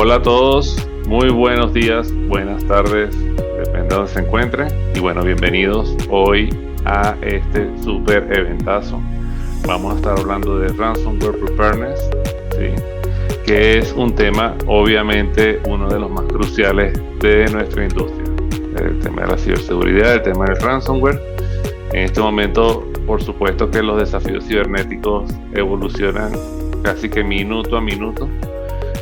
Hola a todos, muy buenos días, buenas tardes, depende de donde se encuentre. Y bueno, bienvenidos hoy a este super eventazo. Vamos a estar hablando de Ransomware Preparedness, ¿sí? Que es un tema, obviamente, uno de los más cruciales de nuestra industria. El tema de la ciberseguridad, el tema del ransomware. En este momento, por supuesto que los desafíos cibernéticos evolucionan casi que minuto a minuto.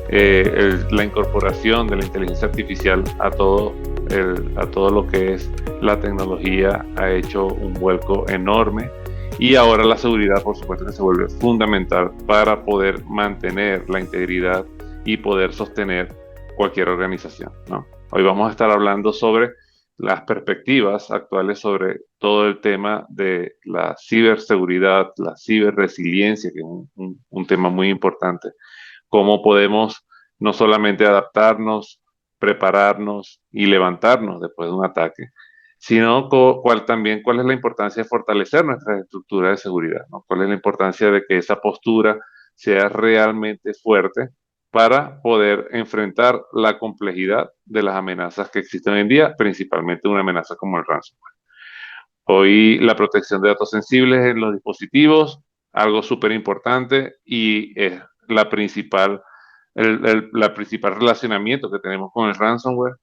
La incorporación de la inteligencia artificial a todo lo que es la tecnología ha hecho un vuelco enorme, y ahora la seguridad, por supuesto, que se vuelve fundamental para poder mantener la integridad y poder sostener cualquier organización, ¿no? Hoy vamos a estar hablando sobre las perspectivas actuales sobre todo el tema de la ciberseguridad, la ciberresiliencia, que es un tema muy importante. Cómo podemos no solamente adaptarnos, prepararnos y levantarnos después de un ataque, sino cuál es la importancia de fortalecer nuestra estructura de seguridad, ¿no? Cuál es la importancia de que esa postura sea realmente fuerte para poder enfrentar la complejidad de las amenazas que existen hoy en día, principalmente una amenaza como el ransomware. Hoy la protección de datos sensibles en los dispositivos, algo súper importante, y es la principal relacionamiento que tenemos con el ransomware.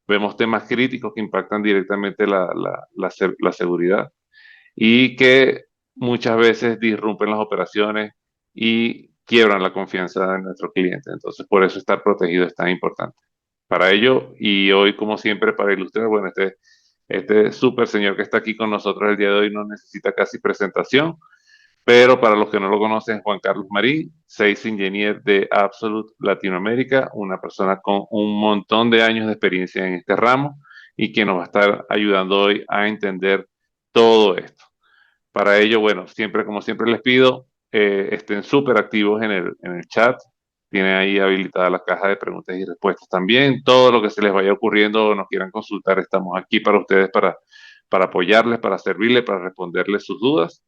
Vemos temas críticos que impactan directamente la seguridad y que muchas veces disrumpen las operaciones y quiebran la confianza de nuestro cliente. Entonces, por eso estar protegido es tan importante. Para ello, y hoy, como siempre, para ilustrar, bueno, este súper señor que está aquí con nosotros el día de hoy no necesita casi presentación, pero para los que no lo conocen, Juan Carlos Marín, Sales Engineer de Absolute Latinoamérica, una persona con un montón de años de experiencia en este ramo y que nos va a estar ayudando hoy a entender todo esto. Para ello, bueno, siempre, como siempre les pido, estén súper activos en el chat. Tienen ahí habilitada la caja de preguntas y respuestas también. Todo lo que se les vaya ocurriendo o nos quieran consultar, estamos aquí para ustedes, para apoyarles, para servirles, para responderles sus dudas.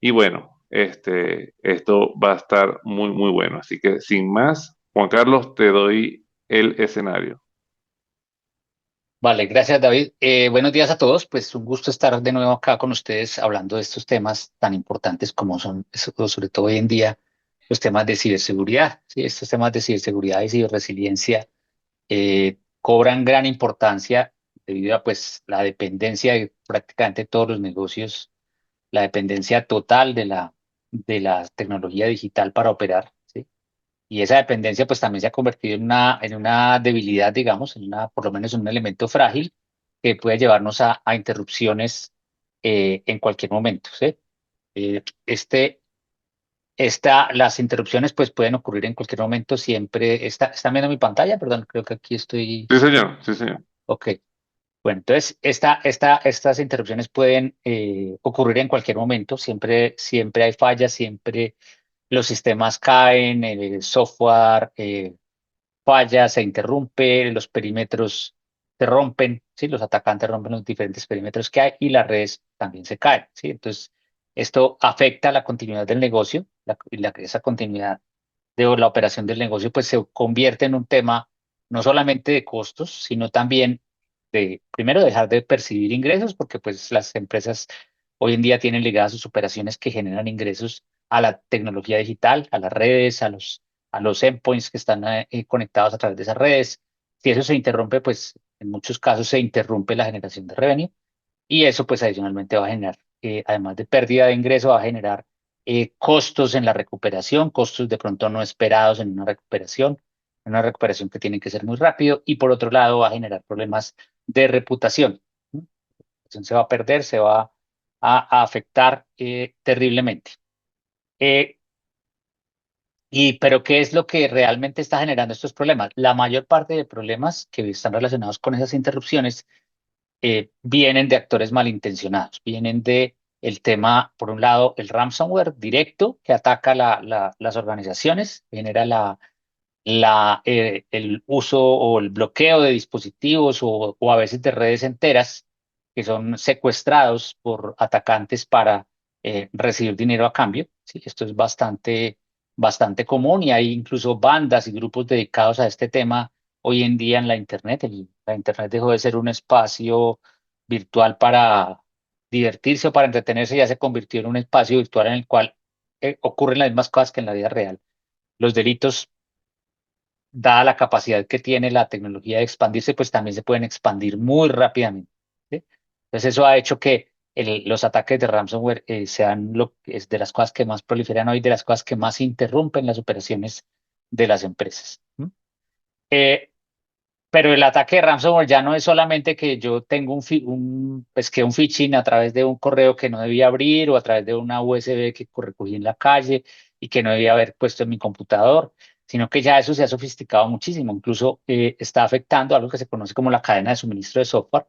Y bueno, esto va a estar muy, muy bueno. Así que sin más, Juan Carlos, te doy el escenario. Vale, gracias David. Buenos días a todos. Pues un gusto estar de nuevo acá con ustedes hablando de estos temas tan importantes como son, sobre todo hoy en día, los temas de ciberseguridad. Sí, estos temas de ciberseguridad y ciberresiliencia cobran gran importancia debido a pues la dependencia de prácticamente todos los negocios, la dependencia total de la tecnología digital para operar. ¿Sí? Y esa dependencia pues también se ha convertido en una debilidad, digamos, por lo menos en un elemento frágil que puede llevarnos a interrupciones en cualquier momento, ¿sí? Eh, este, las interrupciones pues pueden ocurrir en cualquier momento, siempre. ¿Están viendo mi pantalla? Perdón, creo que aquí estoy. Sí, señor, sí, señor. Ok. Bueno, entonces estas interrupciones pueden ocurrir en cualquier momento, siempre hay fallas, siempre los sistemas caen, el software falla, se interrumpe, los perímetros se rompen, ¿sí? Los atacantes rompen los diferentes perímetros que hay y las redes también se caen, ¿sí? Entonces, esto afecta la continuidad del negocio, esa continuidad de la operación del negocio, pues se convierte en un tema no solamente de costos, sino también de, primero, dejar de percibir ingresos, porque pues las empresas hoy en día tienen ligadas sus operaciones que generan ingresos a la tecnología digital, a las redes, a los endpoints que están conectados a través de esas redes. Si eso se interrumpe, pues en muchos casos se interrumpe la generación de revenue y eso pues adicionalmente va a generar, además de pérdida de ingreso, va a generar costos en la recuperación, costos de pronto no esperados en una recuperación que tiene que ser muy rápido y por otro lado va a generar problemas de reputación. ¿Mm? Entonces se va a perder, se va a afectar terriblemente. Eh, pero ¿qué es lo que realmente está generando estos problemas? La mayor parte de problemas que están relacionados con esas interrupciones vienen de actores malintencionados, vienen de el tema, por un lado, el ransomware directo que ataca las organizaciones, genera el uso o el bloqueo de dispositivos o a veces de redes enteras que son secuestrados por atacantes para recibir dinero a cambio. ¿Sí? Esto es bastante bastante común y hay incluso bandas y grupos dedicados a este tema hoy en día en la Internet. La Internet dejó de ser un espacio virtual para divertirse o para entretenerse, ya se convirtió en un espacio virtual en el cual ocurren las mismas cosas que en la vida real. Los delitos, dada la capacidad que tiene la tecnología de expandirse, pues también se pueden expandir muy rápidamente. ¿Sí? Entonces eso ha hecho que los ataques de ransomware sean es de las cosas que más proliferan hoy, de las cosas que más interrumpen las operaciones de las empresas. ¿Mm? Eh, pero el ataque de ransomware ya no es solamente que yo tengo pues que un phishing a través de un correo que no debía abrir o a través de una USB que recogí en la calle y que no debía haber puesto en mi computador, sino que ya eso se ha sofisticado muchísimo. Incluso está afectando algo que se conoce como la cadena de suministro de software.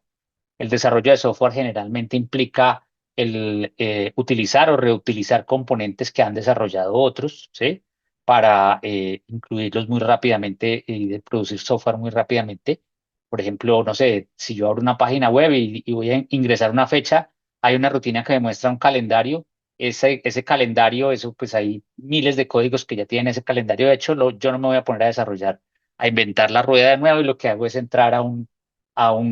El desarrollo de software generalmente implica el utilizar o reutilizar componentes que han desarrollado otros, ¿sí? Para incluirlos muy rápidamente y de producir software muy rápidamente. Por ejemplo, no sé, si yo abro una página web y voy a ingresar una fecha, hay una rutina que me muestra un calendario. Ese calendario, eso pues hay miles de códigos que ya tienen ese calendario. De hecho, yo no me voy a poner a desarrollar, a inventar la rueda de nuevo y lo que hago es entrar a un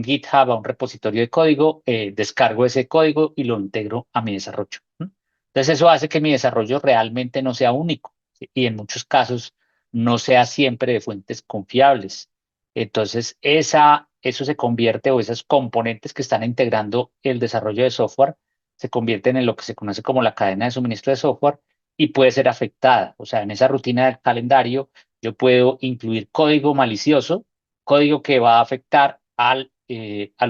GitHub, a un repositorio de código, descargo ese código y lo integro a mi desarrollo. ¿No? Entonces eso hace que mi desarrollo realmente no sea único, ¿sí? Y en muchos casos no sea siempre de fuentes confiables. Entonces eso se convierte o esos componentes que están integrando el desarrollo de software se convierten en lo que se conoce como la cadena de suministro de software y puede ser afectada. O sea, en esa rutina del calendario yo puedo incluir código malicioso, código que va a afectar al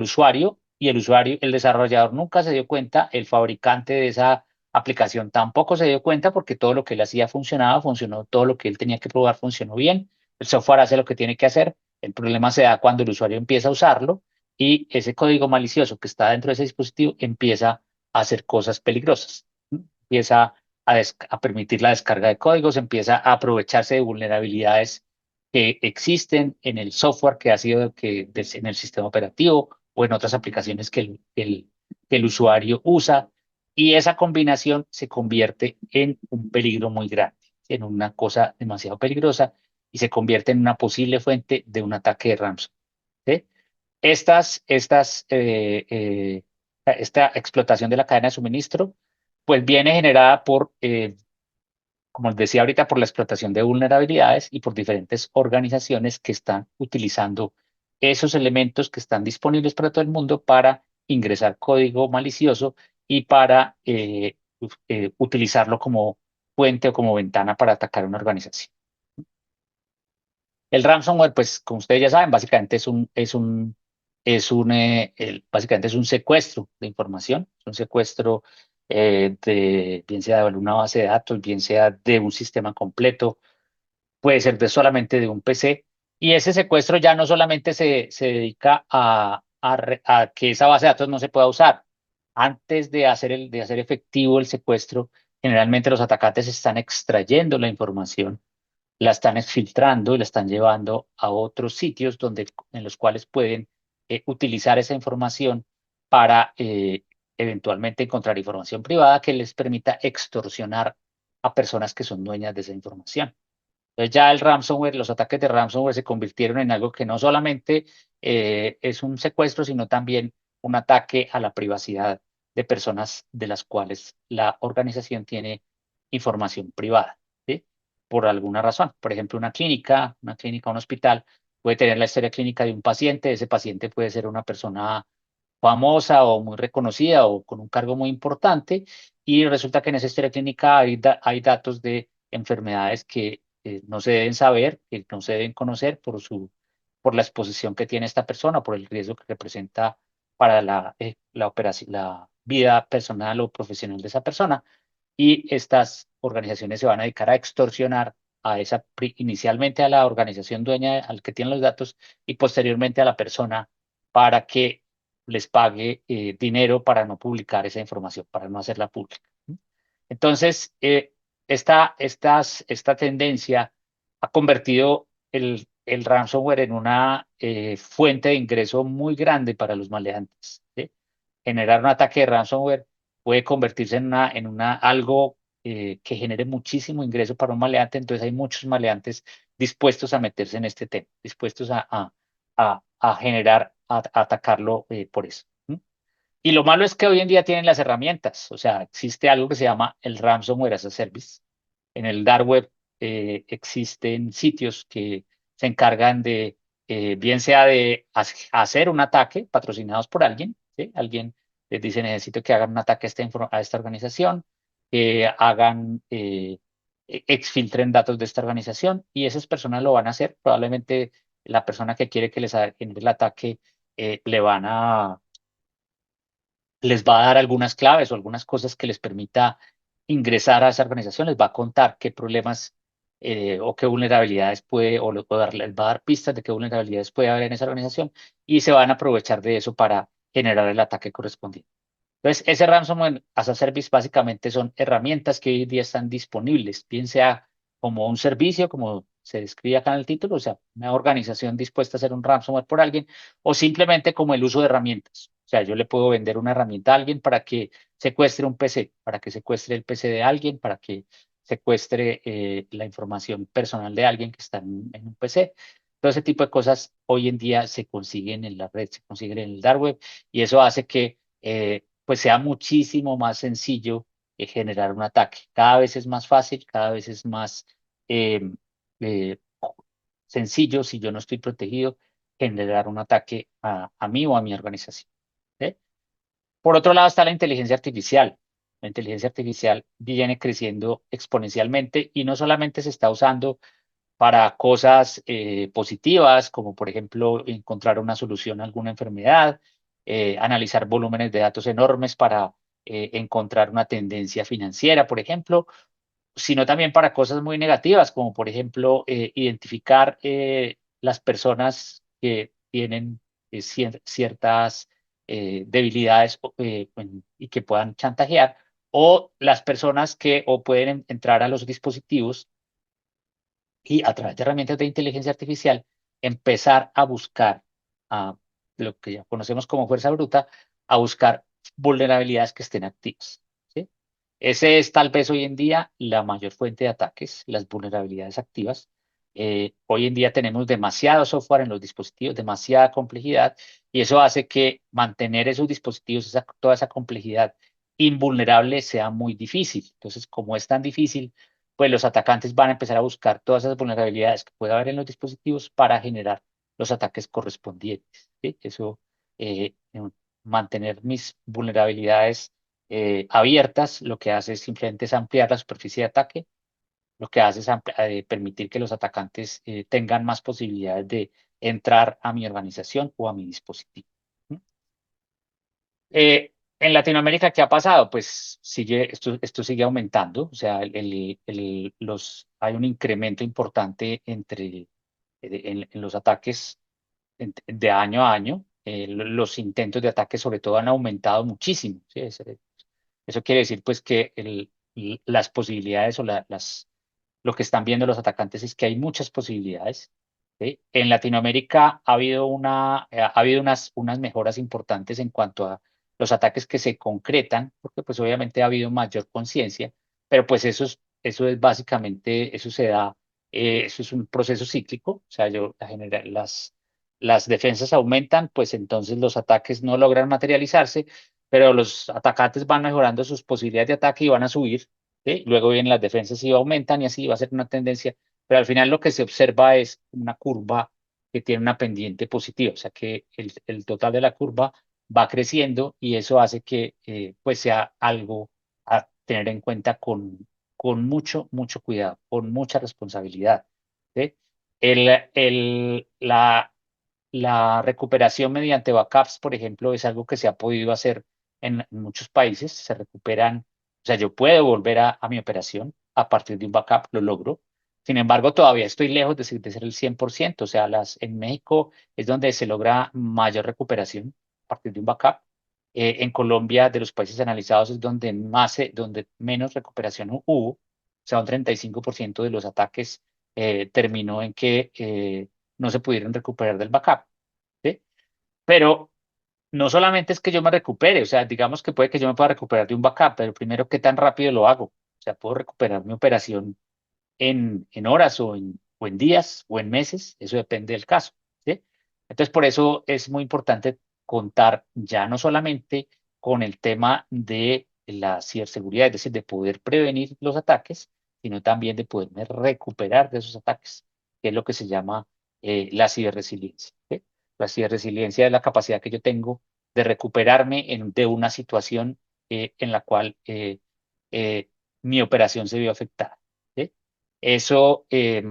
usuario y el usuario, el desarrollador nunca se dio cuenta, el fabricante de esa aplicación tampoco se dio cuenta porque todo lo que él hacía funcionaba, funcionó, todo lo que él tenía que probar funcionó bien, el software hace lo que tiene que hacer, el problema se da cuando el usuario empieza a usarlo y ese código malicioso que está dentro de ese dispositivo empieza a hacer cosas peligrosas, ¿no? Empieza a permitir la descarga de códigos, empieza a aprovecharse de vulnerabilidades que existen en el software que ha sido en el sistema operativo o en otras aplicaciones que el usuario usa. Y esa combinación se convierte en un peligro muy grande, en una cosa demasiado peligrosa y se convierte en una posible fuente de un ataque de ransomware. ¿Sí? Esta explotación de la cadena de suministro, pues viene generada como les decía ahorita, por la explotación de vulnerabilidades y por diferentes organizaciones que están utilizando esos elementos que están disponibles para todo el mundo para ingresar código malicioso y para utilizarlo como puente o como ventana para atacar una organización. El ransomware, pues, como ustedes ya saben, básicamente básicamente es un secuestro de información, es un secuestro bien sea de una base de datos, bien sea de un sistema completo, puede ser solamente de un PC. Y ese secuestro ya no solamente se dedica a que esa base de datos no se pueda usar. Antes de hacer efectivo el secuestro, generalmente los atacantes están extrayendo la información, la están exfiltrando y la están llevando a otros sitios en los cuales pueden utilizar esa información para eventualmente encontrar información privada que les permita extorsionar a personas que son dueñas de esa información. Entonces ya el ransomware, los ataques de ransomware se convirtieron en algo que no solamente es un secuestro, sino también un ataque a la privacidad de personas de las cuales la organización tiene información privada, ¿sí? Por alguna razón. Por ejemplo, un hospital puede tener la historia clínica de un paciente. Ese paciente puede ser una persona famosa o muy reconocida o con un cargo muy importante y resulta que en esa historia clínica hay datos de enfermedades que no se deben saber, que no se deben conocer por la exposición que tiene esta persona, por el riesgo que representa para la operación, la vida personal o profesional de esa persona. Y estas organizaciones se van a dedicar a extorsionar inicialmente a la organización dueña al que tiene los datos y posteriormente a la persona para que les pague dinero para no publicar esa información, para no hacerla pública. Entonces, esta tendencia ha convertido el ransomware en una fuente de ingreso muy grande para los maleantes, ¿sí? Generar un ataque de ransomware puede convertirse en algo que genere muchísimo ingreso para un maleante, entonces hay muchos maleantes dispuestos a meterse en este tema, dispuestos a generar, a atacarlo por eso. Y lo malo es que hoy en día tienen las herramientas, o sea, existe algo que se llama el ransomware as a service. En el dark web existen sitios que se encargan de, bien sea de hacer un ataque patrocinados por alguien, ¿sí? Alguien les dice necesito que hagan un ataque a esta organización, que hagan, exfiltren datos de esta organización y esas personas lo van a hacer. Probablemente la persona que quiere que les genere el ataque le van a les va a dar algunas claves o algunas cosas que les permita ingresar a esa organización, les va a contar qué problemas o qué vulnerabilidades puede, les va a dar pistas de qué vulnerabilidades puede haber en esa organización y se van a aprovechar de eso para generar el ataque correspondiente. Entonces, ese ransomware as a service básicamente son herramientas que hoy en día están disponibles, bien sea como un servicio, como se describe acá en el título, o sea, una organización dispuesta a hacer un ransomware por alguien, o simplemente como el uso de herramientas. O sea, yo le puedo vender una herramienta a alguien para que secuestre un PC, para que secuestre el PC de alguien, para que secuestre la información personal de alguien que está en un PC. Todo ese tipo de cosas hoy en día se consiguen en la red, se consiguen en el dark web y eso hace que pues sea muchísimo más sencillo generar un ataque. Cada vez es más fácil, cada vez es más eh, eh, sencillo, si yo no estoy protegido, generar un ataque a mí o a mi organización. ¿Sí? Por otro lado está la inteligencia artificial. La inteligencia artificial viene creciendo exponencialmente y no solamente se está usando para cosas positivas, como por ejemplo encontrar una solución a alguna enfermedad, analizar volúmenes de datos enormes para encontrar una tendencia financiera, por ejemplo, sino también para cosas muy negativas, como por ejemplo identificar las personas que tienen ciertas debilidades y que puedan chantajear, o las personas que o pueden entrar a los dispositivos y a través de herramientas de inteligencia artificial empezar a buscar a lo que ya conocemos como fuerza bruta, a buscar vulnerabilidades que estén activas. ¿Sí? Ese es tal vez hoy en día la mayor fuente de ataques, las vulnerabilidades activas. Hoy en día tenemos demasiado software en los dispositivos, demasiada complejidad, y eso hace que mantener esos dispositivos, toda esa complejidad invulnerable sea muy difícil. Entonces, como es tan difícil, pues los atacantes van a empezar a buscar todas esas vulnerabilidades que puede haber en los dispositivos para generar los ataques correspondientes. ¿Sí? Eso, mantener mis vulnerabilidades abiertas, lo que hace es simplemente es ampliar la superficie de ataque, lo que hace es permitir que los atacantes tengan más posibilidades de entrar a mi organización o a mi dispositivo. En Latinoamérica, ¿qué ha pasado? Pues esto sigue aumentando, o sea, hay un incremento importante en los ataques de año a año. Los intentos de ataque sobre todo han aumentado muchísimo. ¿Sí? Eso quiere decir pues que las posibilidades o lo que están viendo los atacantes es que hay muchas posibilidades. ¿Sí? En Latinoamérica ha habido unas mejoras importantes en cuanto a los ataques que se concretan, porque pues obviamente ha habido mayor conciencia, pero pues eso es básicamente, eso se da, eso es un proceso cíclico, o sea, las defensas aumentan, pues entonces los ataques no logran materializarse, pero los atacantes van mejorando sus posibilidades de ataque y van a subir. ¿Sí? Luego vienen las defensas y aumentan y así va a ser una tendencia, pero al final lo que se observa es una curva que tiene una pendiente positiva, o sea que el total de la curva va creciendo y eso hace que pues sea algo a tener en cuenta con mucho, mucho cuidado, con mucha responsabilidad. ¿Sí? El, la recuperación mediante backups, por ejemplo, es algo que se ha podido hacer en muchos países. Se recuperan, o sea, yo puedo volver a mi operación a partir de un backup, lo logro. Sin embargo, todavía estoy lejos de ser el 100%. O sea, en México es donde se logra mayor recuperación a partir de un backup. En Colombia, de los países analizados, es donde donde menos recuperación hubo. O sea, un 35% de los ataques terminó en que no se pudieron recuperar del backup. ¿Sí? Pero no solamente es que yo me recupere, o sea, digamos que puede que yo me pueda recuperar de un backup, pero primero, ¿qué tan rápido lo hago? O sea, puedo recuperar mi operación en horas o en días o en meses, eso depende del caso, ¿sí? Entonces, por eso es muy importante contar ya no solamente con el tema de la ciberseguridad, es decir, de poder prevenir los ataques, sino también de poderme recuperar de esos ataques, que es lo que se llama la ciberresiliencia, ¿sí? La ciberresiliencia es la capacidad que yo tengo de recuperarme de una situación en la cual eh, mi operación se vio afectada, ¿sí? Eso es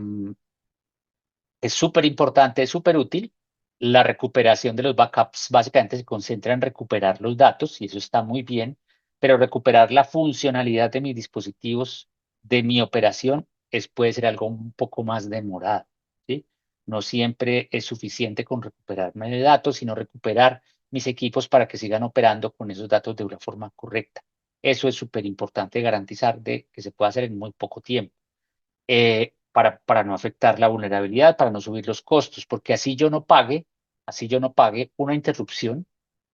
súper importante, es súper útil. La recuperación de los backups básicamente se concentra en recuperar los datos y eso está muy bien, pero recuperar la funcionalidad de mis dispositivos, de mi operación, puede ser algo un poco más demorado, ¿sí? No siempre es suficiente con recuperarme de datos, sino recuperar mis equipos para que sigan operando con esos datos de una forma correcta. Eso es súper importante garantizar de que se pueda hacer en muy poco tiempo para no afectar la vulnerabilidad, para no subir los costos, porque así yo no pague una interrupción,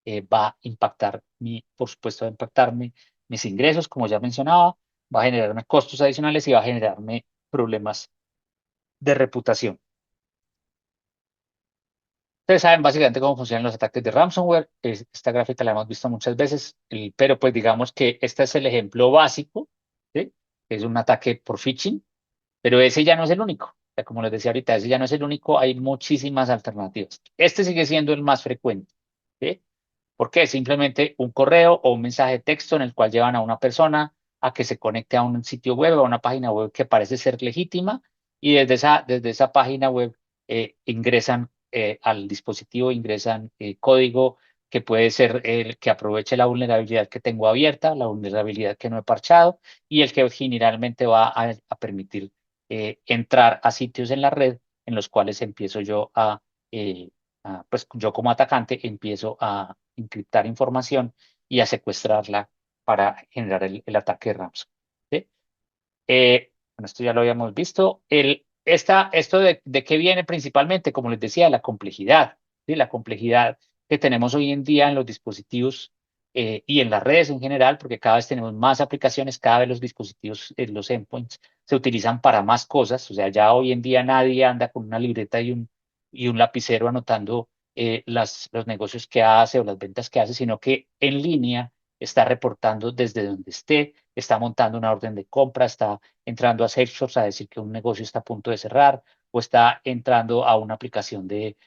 va a impactar por supuesto, va a impactarme mis ingresos, como ya mencionaba, va a generarme costos adicionales y va a generarme problemas de reputación. Ustedes saben básicamente cómo funcionan los ataques de ransomware. Esta gráfica la hemos visto muchas veces, pero pues digamos que este es el ejemplo básico, ¿sí? Es un ataque por phishing. Pero ese ya no es el único. O sea, como les decía ahorita, ese ya no es el único, hay muchísimas alternativas. Este sigue siendo el más frecuente, ¿sí? Porque es simplemente un correo o un mensaje de texto en el cual llevan a una persona a que se conecte a un sitio web o a una página web que parece ser legítima y desde esa página web ingresan al dispositivo, ingresan código que puede ser el que aproveche la vulnerabilidad que tengo abierta, la vulnerabilidad que no he parchado y el que generalmente va a permitir entrar a sitios en la red en los cuales empiezo yo pues yo como atacante empiezo a encriptar información y a secuestrarla para generar el ataque de ransomware, ¿sí? Bueno, esto ya lo habíamos visto. Esto de qué viene principalmente, como les decía, la complejidad, ¿sí? La complejidad que tenemos hoy en día en los dispositivos y en las redes en general, porque cada vez tenemos más aplicaciones, cada vez los dispositivos, los endpoints, se utilizan para más cosas. O sea, ya hoy en día nadie anda con una libreta y un lapicero anotando los negocios que hace o las ventas que hace, sino que en línea está reportando desde donde esté, está montando una orden de compra, está entrando a Salesforce a decir que un negocio está a punto de cerrar o está entrando a una aplicación de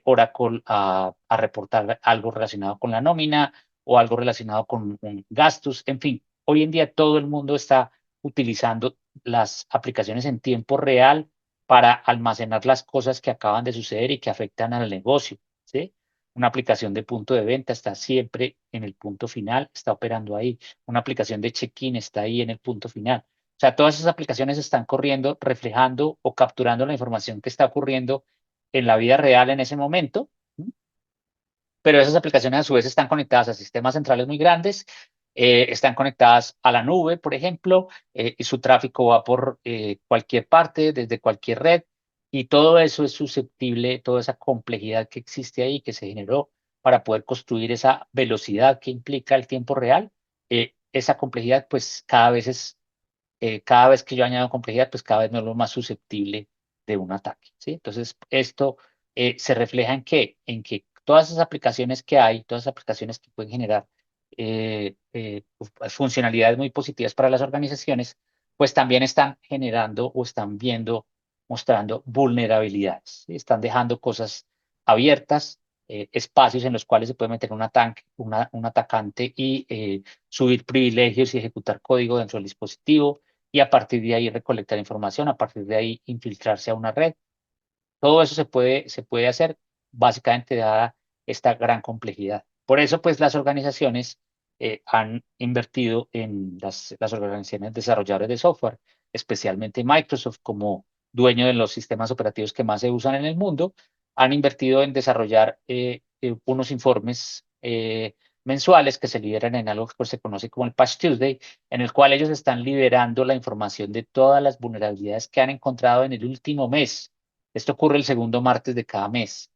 Oracle a reportar algo relacionado con la nómina o algo relacionado con gastos. En fin, hoy en día todo el mundo está utilizando las aplicaciones en tiempo real para almacenar las cosas que acaban de suceder y que afectan al negocio, ¿sí? Una aplicación de punto de venta está siempre en el punto final, está operando ahí. Una aplicación de check-in está ahí en el punto final. O sea, todas esas aplicaciones están corriendo, reflejando o capturando la información que está ocurriendo en la vida real en ese momento, ¿sí? Pero esas aplicaciones a su vez están conectadas a sistemas centrales muy grandes, están conectadas a la nube, por ejemplo, y su tráfico va por cualquier parte, desde cualquier red, y todo eso es susceptible, toda esa complejidad que existe ahí, que se generó para poder construir esa velocidad que implica el tiempo real, esa complejidad pues cada vez que yo añado complejidad, pues cada vez me vuelvo más susceptible de un ataque, ¿sí? Entonces, esto se refleja en qué? En que todas esas aplicaciones que hay, todas esas aplicaciones que pueden generar funcionalidades muy positivas para las organizaciones, pues también están generando o están mostrando vulnerabilidades, ¿sí? Están dejando cosas abiertas, espacios en los cuales se puede meter un atacante y subir privilegios y ejecutar código dentro del dispositivo y a partir de ahí recolectar información, a partir de ahí infiltrarse a una red. Todo eso se puede hacer básicamente dada esta gran complejidad. Por eso, pues, las organizaciones han invertido en las organizaciones desarrolladoras de software, especialmente Microsoft como dueño de los sistemas operativos que más se usan en el mundo, han invertido en desarrollar unos informes mensuales que se liberan en algo que se conoce como el Patch Tuesday, en el cual ellos están liberando la información de todas las vulnerabilidades que han encontrado en el último mes. Esto ocurre el segundo martes de cada mes.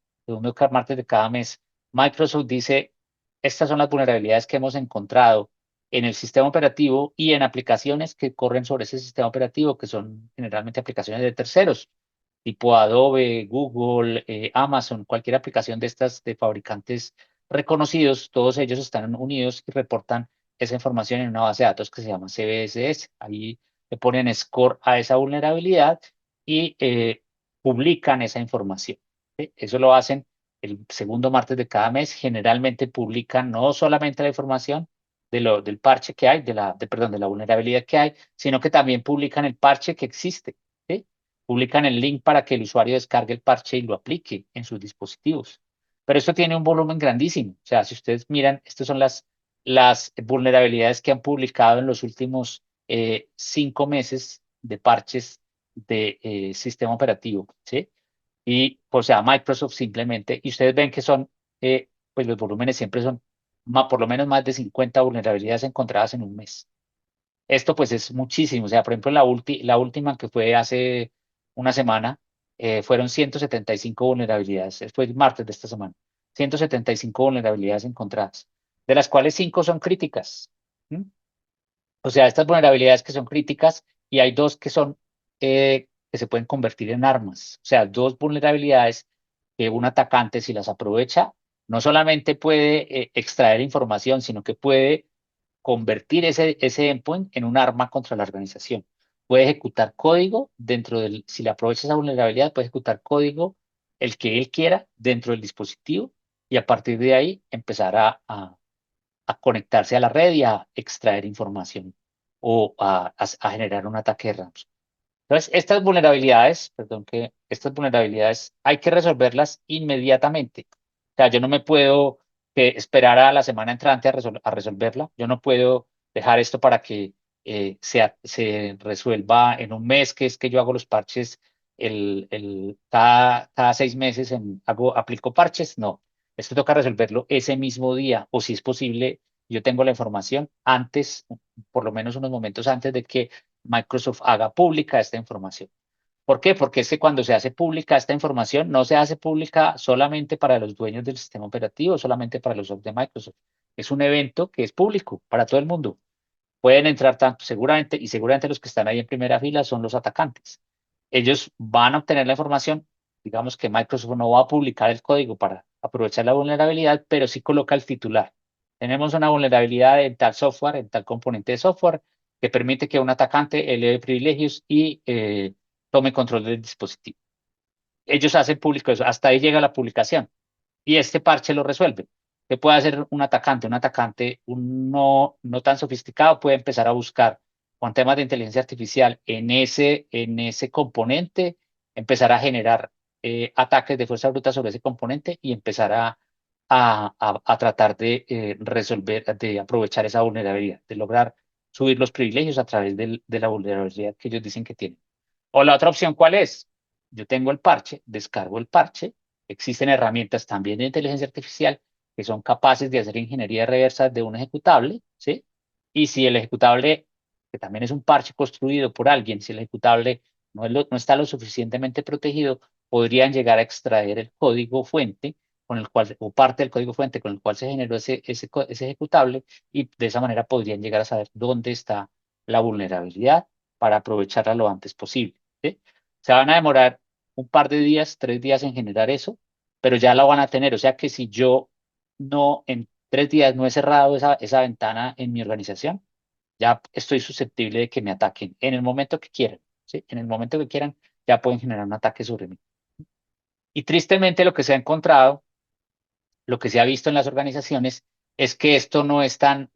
Martes de cada mes, Microsoft dice, estas son las vulnerabilidades que hemos encontrado en el sistema operativo y en aplicaciones que corren sobre ese sistema operativo, que son generalmente aplicaciones de terceros, tipo Adobe, Google, Amazon, cualquier aplicación de estas de fabricantes reconocidos, todos ellos están unidos y reportan esa información en una base de datos que se llama CBSS. Ahí le ponen score a esa vulnerabilidad y publican esa información. ¿Sí? Eso lo hacen el segundo martes de cada mes. Generalmente publican no solamente la información del parche que hay, perdón, de la vulnerabilidad que hay, sino que también publican el parche que existe. ¿Sí? Publican el link para que el usuario descargue el parche y lo aplique en sus dispositivos. Pero esto tiene un volumen grandísimo. O sea, si ustedes miran, estas son las vulnerabilidades que han publicado en los últimos 5 meses de parches de sistema operativo, ¿sí? Y, o sea, Microsoft simplemente, y ustedes ven que son, pues los volúmenes siempre son por lo menos más de 50 vulnerabilidades encontradas en un mes. Esto pues es muchísimo. O sea, por ejemplo, la última que fue hace una semana, fueron 175 vulnerabilidades. Fue el martes de esta semana. 175 vulnerabilidades encontradas, de las cuales 5 son críticas. ¿Mm? O sea, estas vulnerabilidades que son críticas y hay dos que son, que se pueden convertir en armas. O sea, dos vulnerabilidades que un atacante, si las aprovecha, no solamente puede extraer información, sino que puede convertir ese endpoint en un arma contra la organización. Puede ejecutar código si le aprovecha esa vulnerabilidad, puede ejecutar código el que él quiera dentro del dispositivo y a partir de ahí empezar a conectarse a la red y a extraer información o a generar un ataque de ransomware. Entonces, estas vulnerabilidades hay que resolverlas inmediatamente. O sea, yo no me puedo esperar a la semana entrante a resolverla. Yo no puedo dejar esto para que se resuelva en un mes, que es que yo hago los parches cada 6 meses, aplico parches. No, esto toca resolverlo ese mismo día o si es posible, yo tengo la información antes, por lo menos unos momentos antes de que Microsoft haga pública esta información. ¿Por qué? Porque es que cuando se hace pública esta información, no se hace pública solamente para los dueños del sistema operativo, solamente para los software de Microsoft. Es un evento que es público para todo el mundo. Pueden entrar tanto, seguramente, y seguramente los que están ahí en primera fila son los atacantes. Ellos van a obtener la información, digamos que Microsoft no va a publicar el código para aprovechar la vulnerabilidad, pero sí coloca el titular. Tenemos una vulnerabilidad en tal software, en tal componente de software, que permite que un atacante eleve privilegios y tome control del dispositivo. Ellos hacen público eso, hasta ahí llega la publicación y este parche lo resuelve. ¿Qué puede hacer un atacante? Un atacante no tan sofisticado puede empezar a buscar con temas de inteligencia artificial en ese componente, empezar a generar ataques de fuerza bruta sobre ese componente y empezar a tratar de resolver, de aprovechar esa vulnerabilidad, de lograr subir los privilegios a través de la vulnerabilidad que ellos dicen que tienen. O la otra opción, ¿cuál es? Yo tengo el parche, descargo el parche. Existen herramientas también de inteligencia artificial que son capaces de hacer ingeniería reversa de un ejecutable, ¿sí? Y si el ejecutable, que también es un parche construido por alguien, si el ejecutable no está lo suficientemente protegido, podrían llegar a extraer el código fuente con el cual, o parte del código fuente con el cual se generó ese ejecutable y de esa manera podrían llegar a saber dónde está la vulnerabilidad para aprovecharla lo antes posible. ¿Sí? Se van a demorar un par de días, 3 días en generar eso, pero ya la van a tener. O sea que si yo en 3 días no he cerrado esa ventana en mi organización, ya estoy susceptible de que me ataquen en el momento que quieran. ¿Sí? En el momento que quieran, ya pueden generar un ataque sobre mí. Y tristemente lo que se ha encontrado, lo que se ha visto en las organizaciones, es que esto no es tan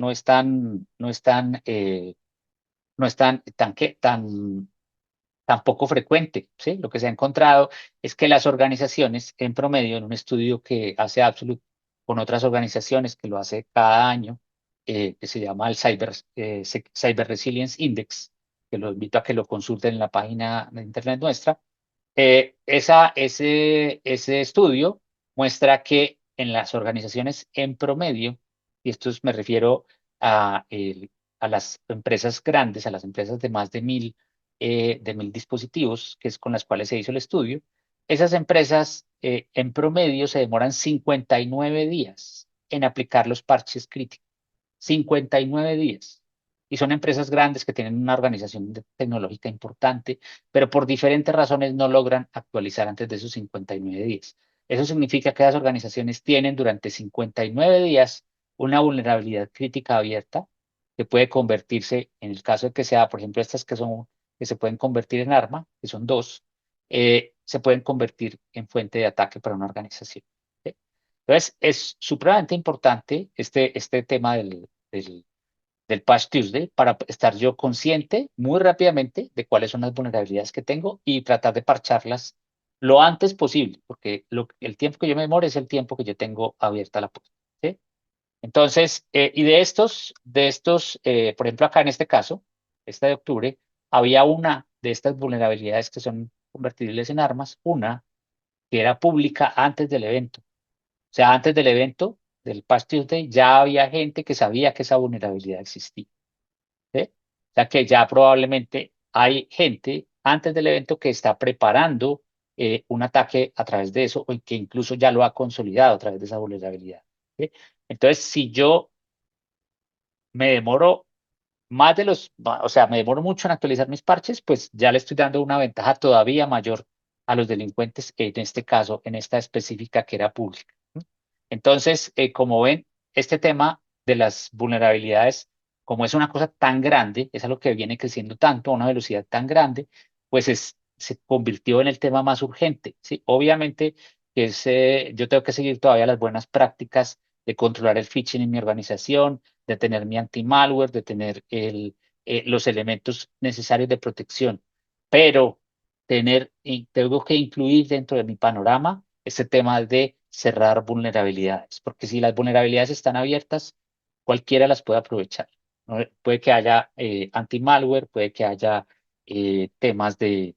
poco frecuente, ¿sí? Lo que se ha encontrado es que las organizaciones, en promedio, en un estudio que hace Absolute con otras organizaciones, que lo hace cada año, que se llama el Cyber Resilience Index, que los invito a que lo consulten en la página de internet nuestra, ese estudio muestra que en las organizaciones en promedio, y me refiero a las empresas grandes, a las empresas de más de mil dispositivos, que es con las cuales se hizo el estudio, esas empresas en promedio se demoran 59 días en aplicar los parches críticos. 59 días. Y son empresas grandes que tienen una organización tecnológica importante, pero por diferentes razones no logran actualizar antes de esos 59 días. Eso significa que las organizaciones tienen durante 59 días una vulnerabilidad crítica abierta que puede convertirse, en el caso de que sea, por ejemplo, estas que se pueden convertir en arma, que son dos, se pueden convertir en fuente de ataque para una organización. ¿Sí? Entonces, es supremamente importante este tema del Patch Tuesday para estar yo consciente muy rápidamente de cuáles son las vulnerabilidades que tengo y tratar de parcharlas lo antes posible, porque el tiempo que yo me demore es el tiempo que yo tengo abierta la puerta. ¿Sí? Entonces, y de estos, por ejemplo, acá en este caso, esta de octubre, había una de estas vulnerabilidades que son convertibles en armas, una que era pública antes del evento. O sea, antes del evento del Patch Tuesday ya había gente que sabía que esa vulnerabilidad existía. ¿Sí? O sea, que ya probablemente hay gente antes del evento que está preparando un ataque a través de eso o que incluso ya lo ha consolidado a través de esa vulnerabilidad. ¿Sí? Entonces, si yo me demoro o sea, me demoro mucho en actualizar mis parches, pues ya le estoy dando una ventaja todavía mayor a los delincuentes, en este caso, en esta específica que era pública. ¿Sí? Entonces, como ven, este tema de las vulnerabilidades, como es una cosa tan grande, es algo que viene creciendo tanto, a una velocidad tan grande, pues se convirtió en el tema más urgente. ¿Sí? Obviamente, yo tengo que seguir todavía las buenas prácticas de controlar el phishing en mi organización, de tener mi anti-malware, de tener los elementos necesarios de protección, pero tengo que incluir dentro de mi panorama este tema de cerrar vulnerabilidades, porque si las vulnerabilidades están abiertas, cualquiera las puede aprovechar. ¿No? Puede que haya anti-malware, puede que haya temas de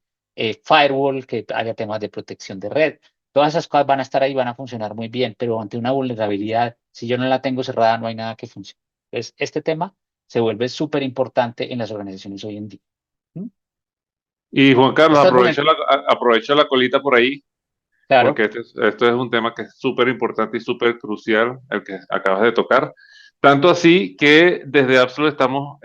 firewall, que haya temas de protección de red. Todas esas cosas van a estar ahí, van a funcionar muy bien, pero ante una vulnerabilidad, si yo no la tengo cerrada, no hay nada que funcione. Entonces, este tema se vuelve súper importante en las organizaciones hoy en día. ¿Mm? Y Juan Carlos, Estas vulner- aprovecho la colita por ahí, claro, porque esto es un tema que es súper importante y súper crucial, el que acabas de tocar. Tanto así que desde Absolute estamos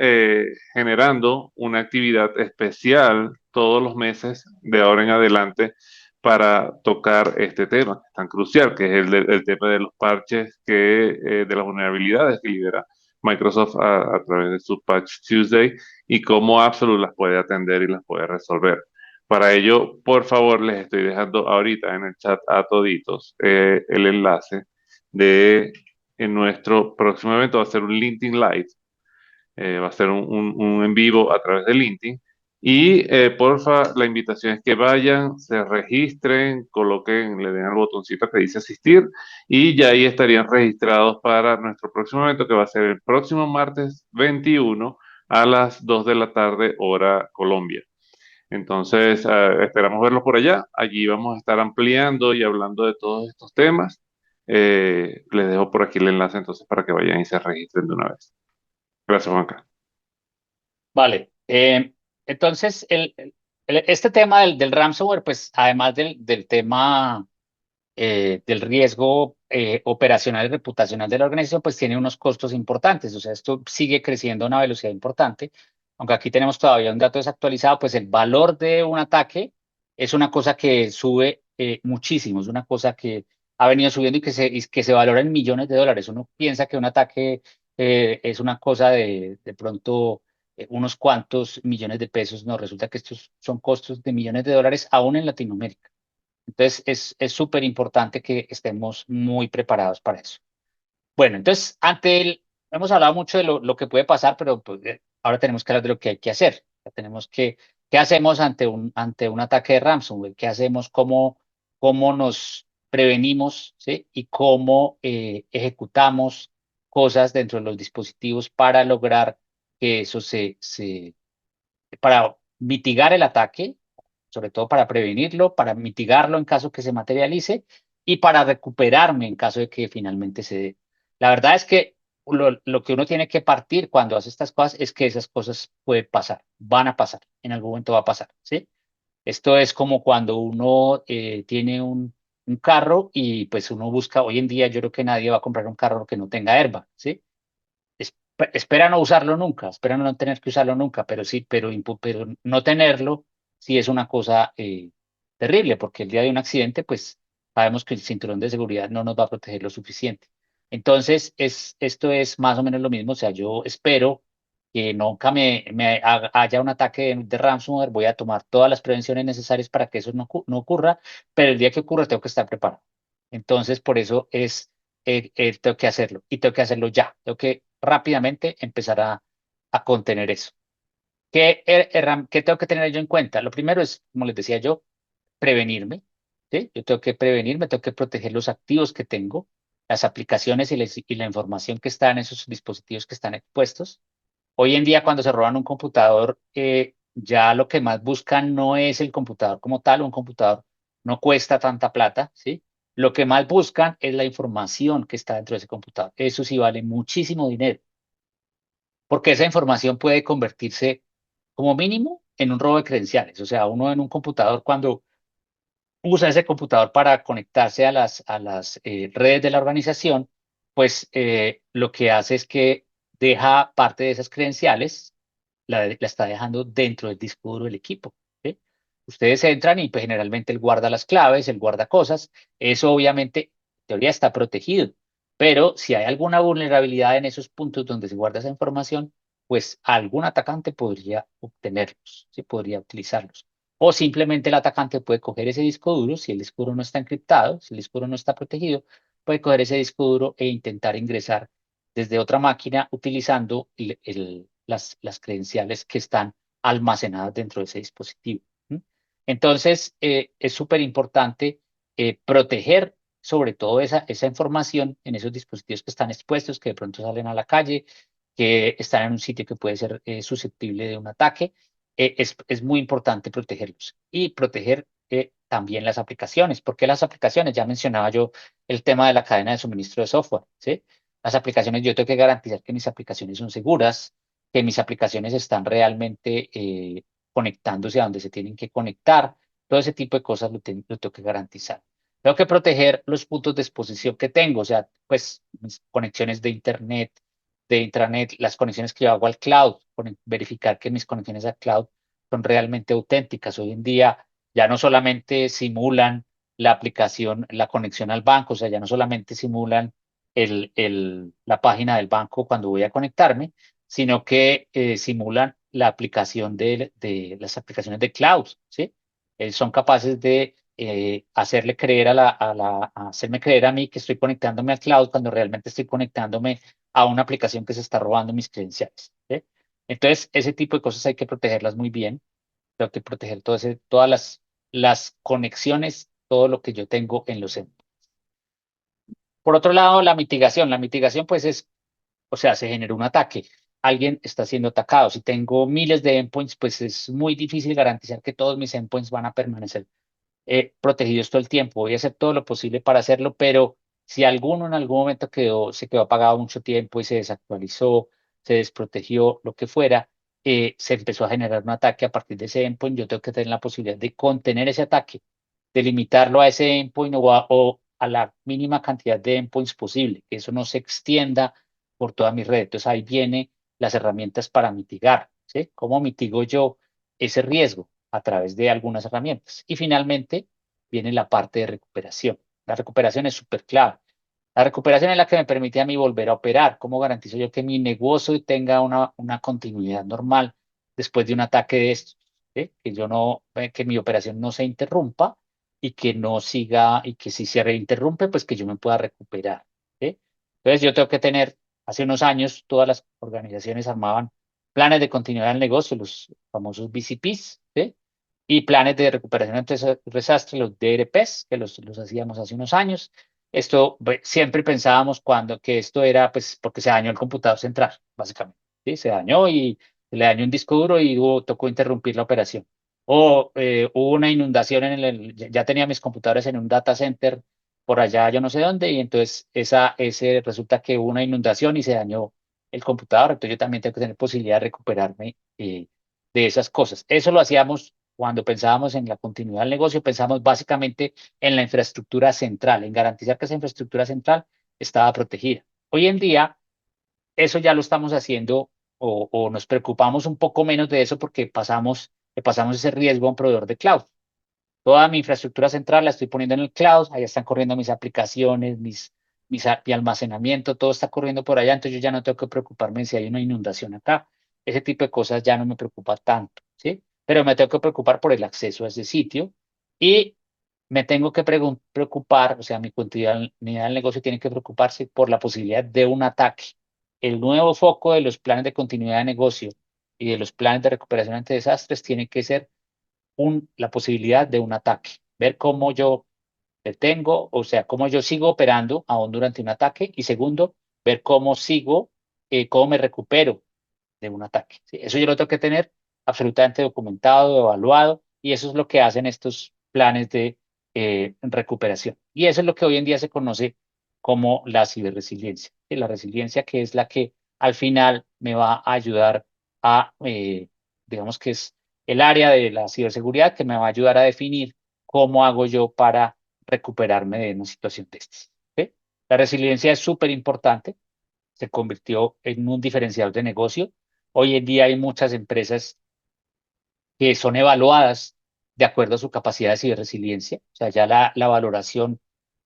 generando una actividad especial todos los meses de ahora en adelante para tocar este tema que es tan crucial, que es el tema de los parches, de las vulnerabilidades que libera Microsoft a través de su Patch Tuesday y cómo Absolute las puede atender y las puede resolver. Para ello, por favor, les estoy dejando ahorita en el chat a toditos el enlace de en nuestro próximo evento. Va a ser un LinkedIn Live, va a ser un en vivo a través de LinkedIn. Y porfa, la invitación es que vayan, se registren, coloquen, le den al botoncito que dice asistir y ya ahí estarían registrados para nuestro próximo evento que va a ser el próximo martes 21 a las 2 de la tarde, hora Colombia. Entonces, esperamos verlos por allá. Allí vamos a estar ampliando y hablando de todos estos temas. Les dejo por aquí el enlace entonces para que vayan y se registren de una vez. Gracias, Juanca. vale. Entonces, este tema del ransomware, pues además del tema del riesgo operacional y reputacional de la organización, pues tiene unos costos importantes. O sea, esto sigue creciendo a una velocidad importante. Aunque aquí tenemos todavía un dato desactualizado, pues el valor de un ataque es una cosa que sube muchísimo, es una cosa que ha venido subiendo y que se valora en millones de dólares. Uno piensa que un ataque es una cosa de pronto unos cuantos millones de pesos. No, resulta que estos son costos de millones de dólares aún en Latinoamérica. Entonces, es súper importante que estemos muy preparados para eso. Bueno, entonces, hemos hablado mucho de lo que puede pasar, pero pues, ahora tenemos que hablar de lo que hay que hacer. Ya ¿qué hacemos ante un ataque de ransomware? ¿Qué hacemos? ¿Cómo nos prevenimos? ¿Sí? Y cómo ejecutamos cosas dentro de los dispositivos para lograr que eso para mitigar el ataque, sobre todo para prevenirlo, para mitigarlo en caso que se materialice y para recuperarme en caso de que finalmente se dé. La verdad es que lo que uno tiene que partir cuando hace estas cosas es que esas cosas pueden pasar, van a pasar, en algún momento va a pasar, ¿sí? Esto es como cuando uno tiene un carro y pues uno busca, hoy en día yo creo que nadie va a comprar un carro que no tenga airbag, ¿sí? espera no usarlo nunca, espera no tener que usarlo nunca, pero sí, pero no tenerlo sí es una cosa terrible, porque el día de un accidente, pues sabemos que el cinturón de seguridad no nos va a proteger lo suficiente. Entonces, esto es más o menos lo mismo, o sea, yo espero que nunca haya un ataque de ransomware, voy a tomar todas las prevenciones necesarias para que eso no ocurra, pero el día que ocurra tengo que estar preparado. Entonces, por eso tengo que hacerlo y tengo que hacerlo ya. Tengo que rápidamente empezar a contener eso. ¿Qué tengo que tener yo en cuenta? Lo primero es, como les decía yo, prevenirme. ¿Sí? Yo tengo que prevenirme, tengo que proteger los activos que tengo, las aplicaciones y la información que está en esos dispositivos que están expuestos. Hoy en día, cuando se roban un computador, ya lo que más buscan no es el computador como tal, un computador no cuesta tanta plata, ¿sí? Lo que más buscan es la información que está dentro de ese computador. Eso sí vale muchísimo dinero, porque esa información puede convertirse como mínimo en un robo de credenciales. O sea, uno en un computador, cuando usa ese computador para conectarse a las redes de la organización, pues lo que hace es que deja parte de esas credenciales, la está dejando dentro del disco duro del equipo. ¿Sí? Ustedes entran y pues generalmente él guarda las claves, él guarda cosas, eso obviamente en teoría está protegido, pero si hay alguna vulnerabilidad en esos puntos donde se guarda esa información, pues algún atacante podría obtenerlos, ¿sí? Podría utilizarlos. O simplemente el atacante puede coger ese disco duro, si el disco duro no está encriptado, si el disco duro no está protegido, puede coger ese disco duro e intentar ingresar desde otra máquina utilizando las credenciales que están almacenadas dentro de ese dispositivo. ¿Sí? Entonces, es súper importante proteger sobre todo esa información en esos dispositivos que están expuestos, que de pronto salen a la calle, que están en un sitio que puede ser susceptible de un ataque. Es muy importante protegerlos y proteger también las aplicaciones, porque las aplicaciones, ya mencionaba yo el tema de la cadena de suministro de software, ¿sí? Las aplicaciones, yo tengo que garantizar que mis aplicaciones son seguras, que mis aplicaciones están realmente conectándose a donde se tienen que conectar. Todo ese tipo de cosas lo tengo que garantizar. Tengo que proteger los puntos de exposición que tengo, o sea, pues mis conexiones de intranet, las conexiones que yo hago al cloud, verificar que mis conexiones al cloud son realmente auténticas. Hoy en día ya no solamente simulan la aplicación, la conexión al banco, o sea, ya no solamente simulan la página del banco cuando voy a conectarme, sino que simulan la aplicación de las aplicaciones de cloud, ¿sí? Son capaces de hacerle creer hacerme creer a mí que estoy conectándome al cloud cuando realmente estoy conectándome a una aplicación que se está robando mis credenciales, ¿sí? Entonces, ese tipo de cosas hay que protegerlas muy bien. Tengo que proteger todas las conexiones, todo lo que yo tengo en los endpoints. Por otro lado, la mitigación. La mitigación, pues es, o sea, se generó un ataque. Alguien está siendo atacado. Si tengo miles de endpoints, pues es muy difícil garantizar que todos mis endpoints van a permanecer protegidos todo el tiempo. Voy a hacer todo lo posible para hacerlo, pero si alguno en algún momento se quedó apagado mucho tiempo y se desactualizó, se desprotegió, lo que fuera, se empezó a generar un ataque a partir de ese endpoint, yo tengo que tener la posibilidad de contener ese ataque, de limitarlo a ese endpoint o a la mínima cantidad de endpoints posible, que eso no se extienda por toda mi red. Entonces ahí vienen las herramientas para mitigar, ¿sí? ¿Cómo mitigo yo ese riesgo? A través de algunas herramientas. Y finalmente viene la parte de recuperación. La recuperación es súper clave. La recuperación es la que me permite a mí volver a operar. ¿Cómo garantizo yo que mi negocio tenga una continuidad normal después de un ataque de estos? ¿Sí? Que yo no, que mi operación no se interrumpa y que no siga, y que si se reinterrumpe, pues que yo me pueda recuperar. ¿Sí? Entonces yo tengo que tener, hace unos años todas las organizaciones armaban planes de continuidad del negocio, los famosos BCPs, ¿sí? Y planes de recuperación ante desastre, los DRPs, que los hacíamos hace unos años. Esto siempre pensábamos que esto era pues porque se dañó el computador central, básicamente. ¿Sí? Se dañó y le dañó un disco duro y tocó interrumpir la operación. O hubo una inundación ya tenía mis computadores en un data center por allá, yo no sé dónde, y entonces resulta que hubo una inundación y se dañó el computador, entonces yo también tengo que tener posibilidad de recuperarme de esas cosas. Eso lo hacíamos cuando pensábamos en la continuidad del negocio, pensamos básicamente en la infraestructura central, en garantizar que esa infraestructura central estaba protegida. Hoy en día, eso ya lo estamos haciendo o nos preocupamos un poco menos de eso porque le pasamos ese riesgo a un proveedor de cloud. Toda mi infraestructura central la estoy poniendo en el cloud, allá están corriendo mis aplicaciones, mi almacenamiento, todo está corriendo por allá, entonces yo ya no tengo que preocuparme si hay una inundación acá. Ese tipo de cosas ya no me preocupa tanto, ¿sí? Pero me tengo que preocupar por el acceso a ese sitio y me tengo que preocupar, o sea, mi continuidad del negocio tiene que preocuparse por la posibilidad de un ataque. El nuevo foco de los planes de continuidad de negocio y de los planes de recuperación ante desastres tiene que ser la posibilidad de un ataque, ver cómo yo detengo, o sea, cómo yo sigo operando aún durante un ataque y segundo, ver cómo sigo, cómo me recupero de un ataque. ¿Sí? Eso yo lo tengo que tener absolutamente documentado, evaluado y eso es lo que hacen estos planes de recuperación. Y eso es lo que hoy en día se conoce como la ciberresiliencia. ¿Sí? La resiliencia que es la que al final me va a ayudar a, digamos que es el área de la ciberseguridad que me va a ayudar a definir cómo hago yo para recuperarme de una situación de estas. ¿Sí? La resiliencia es súper importante, se convirtió en un diferenciador de negocio. Hoy en día hay muchas empresas que son evaluadas de acuerdo a su capacidad de ciberresiliencia. O sea, ya la valoración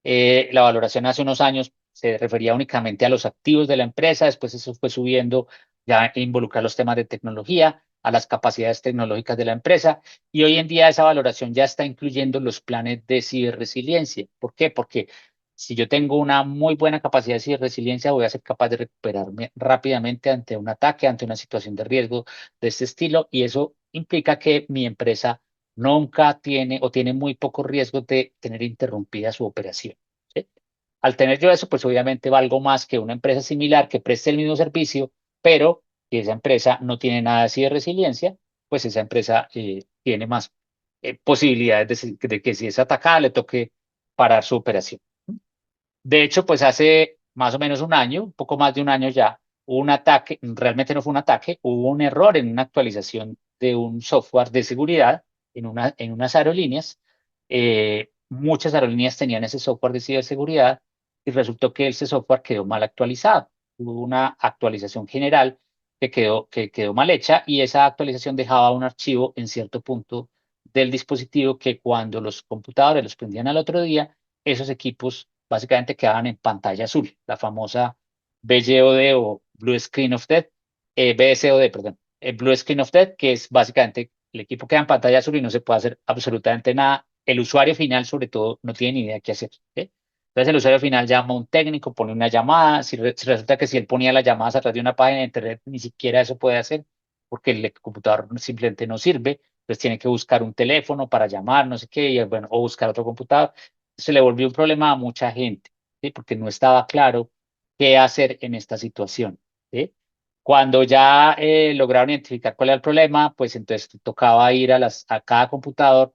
hace unos años se refería únicamente a los activos de la empresa, después eso fue subiendo, ya involucra los temas de tecnología, a las capacidades tecnológicas de la empresa, y hoy en día esa valoración ya está incluyendo los planes de ciberresiliencia. ¿Por qué? Porque si yo tengo una muy buena capacidad de ciberresiliencia, voy a ser capaz de recuperarme rápidamente ante un ataque, ante una situación de riesgo de este estilo y eso implica que mi empresa nunca tiene o tiene muy poco riesgo de tener interrumpida su operación. ¿Sí? Al tener yo eso, pues obviamente valgo más que una empresa similar que preste el mismo servicio, pero si esa empresa no tiene nada así de resiliencia, pues esa empresa tiene más posibilidades de que si es atacada le toque parar su operación. De hecho, pues hace más o menos un año, un poco más de un año ya, hubo un ataque, realmente no fue un ataque, hubo un error en una actualización de un software de seguridad en unas aerolíneas. Muchas aerolíneas tenían ese software de ciberseguridad y resultó que ese software quedó mal actualizado. Hubo una actualización general que quedó mal hecha y esa actualización dejaba un archivo en cierto punto del dispositivo que cuando los computadores los prendían al otro día, esos equipos básicamente quedaban en pantalla azul, la famosa BYOD o Blue Screen of Death, BSOD, perdón, Blue Screen of Death, que es básicamente el equipo queda en pantalla azul y no se puede hacer absolutamente nada. El usuario final, sobre todo, no tiene ni idea qué hacer. ¿Sí? Entonces el usuario final llama a un técnico, pone una llamada, si resulta que si él ponía las llamadas a través de una página de internet, ni siquiera eso puede hacer, porque el computador simplemente no sirve, entonces tiene que buscar un teléfono para llamar, no sé qué, y, bueno, o buscar otro computador se le volvió un problema a mucha gente, ¿sí? Porque no estaba claro qué hacer en esta situación, ¿sí? Cuando ya lograron identificar cuál era el problema, pues entonces tocaba ir a cada computador,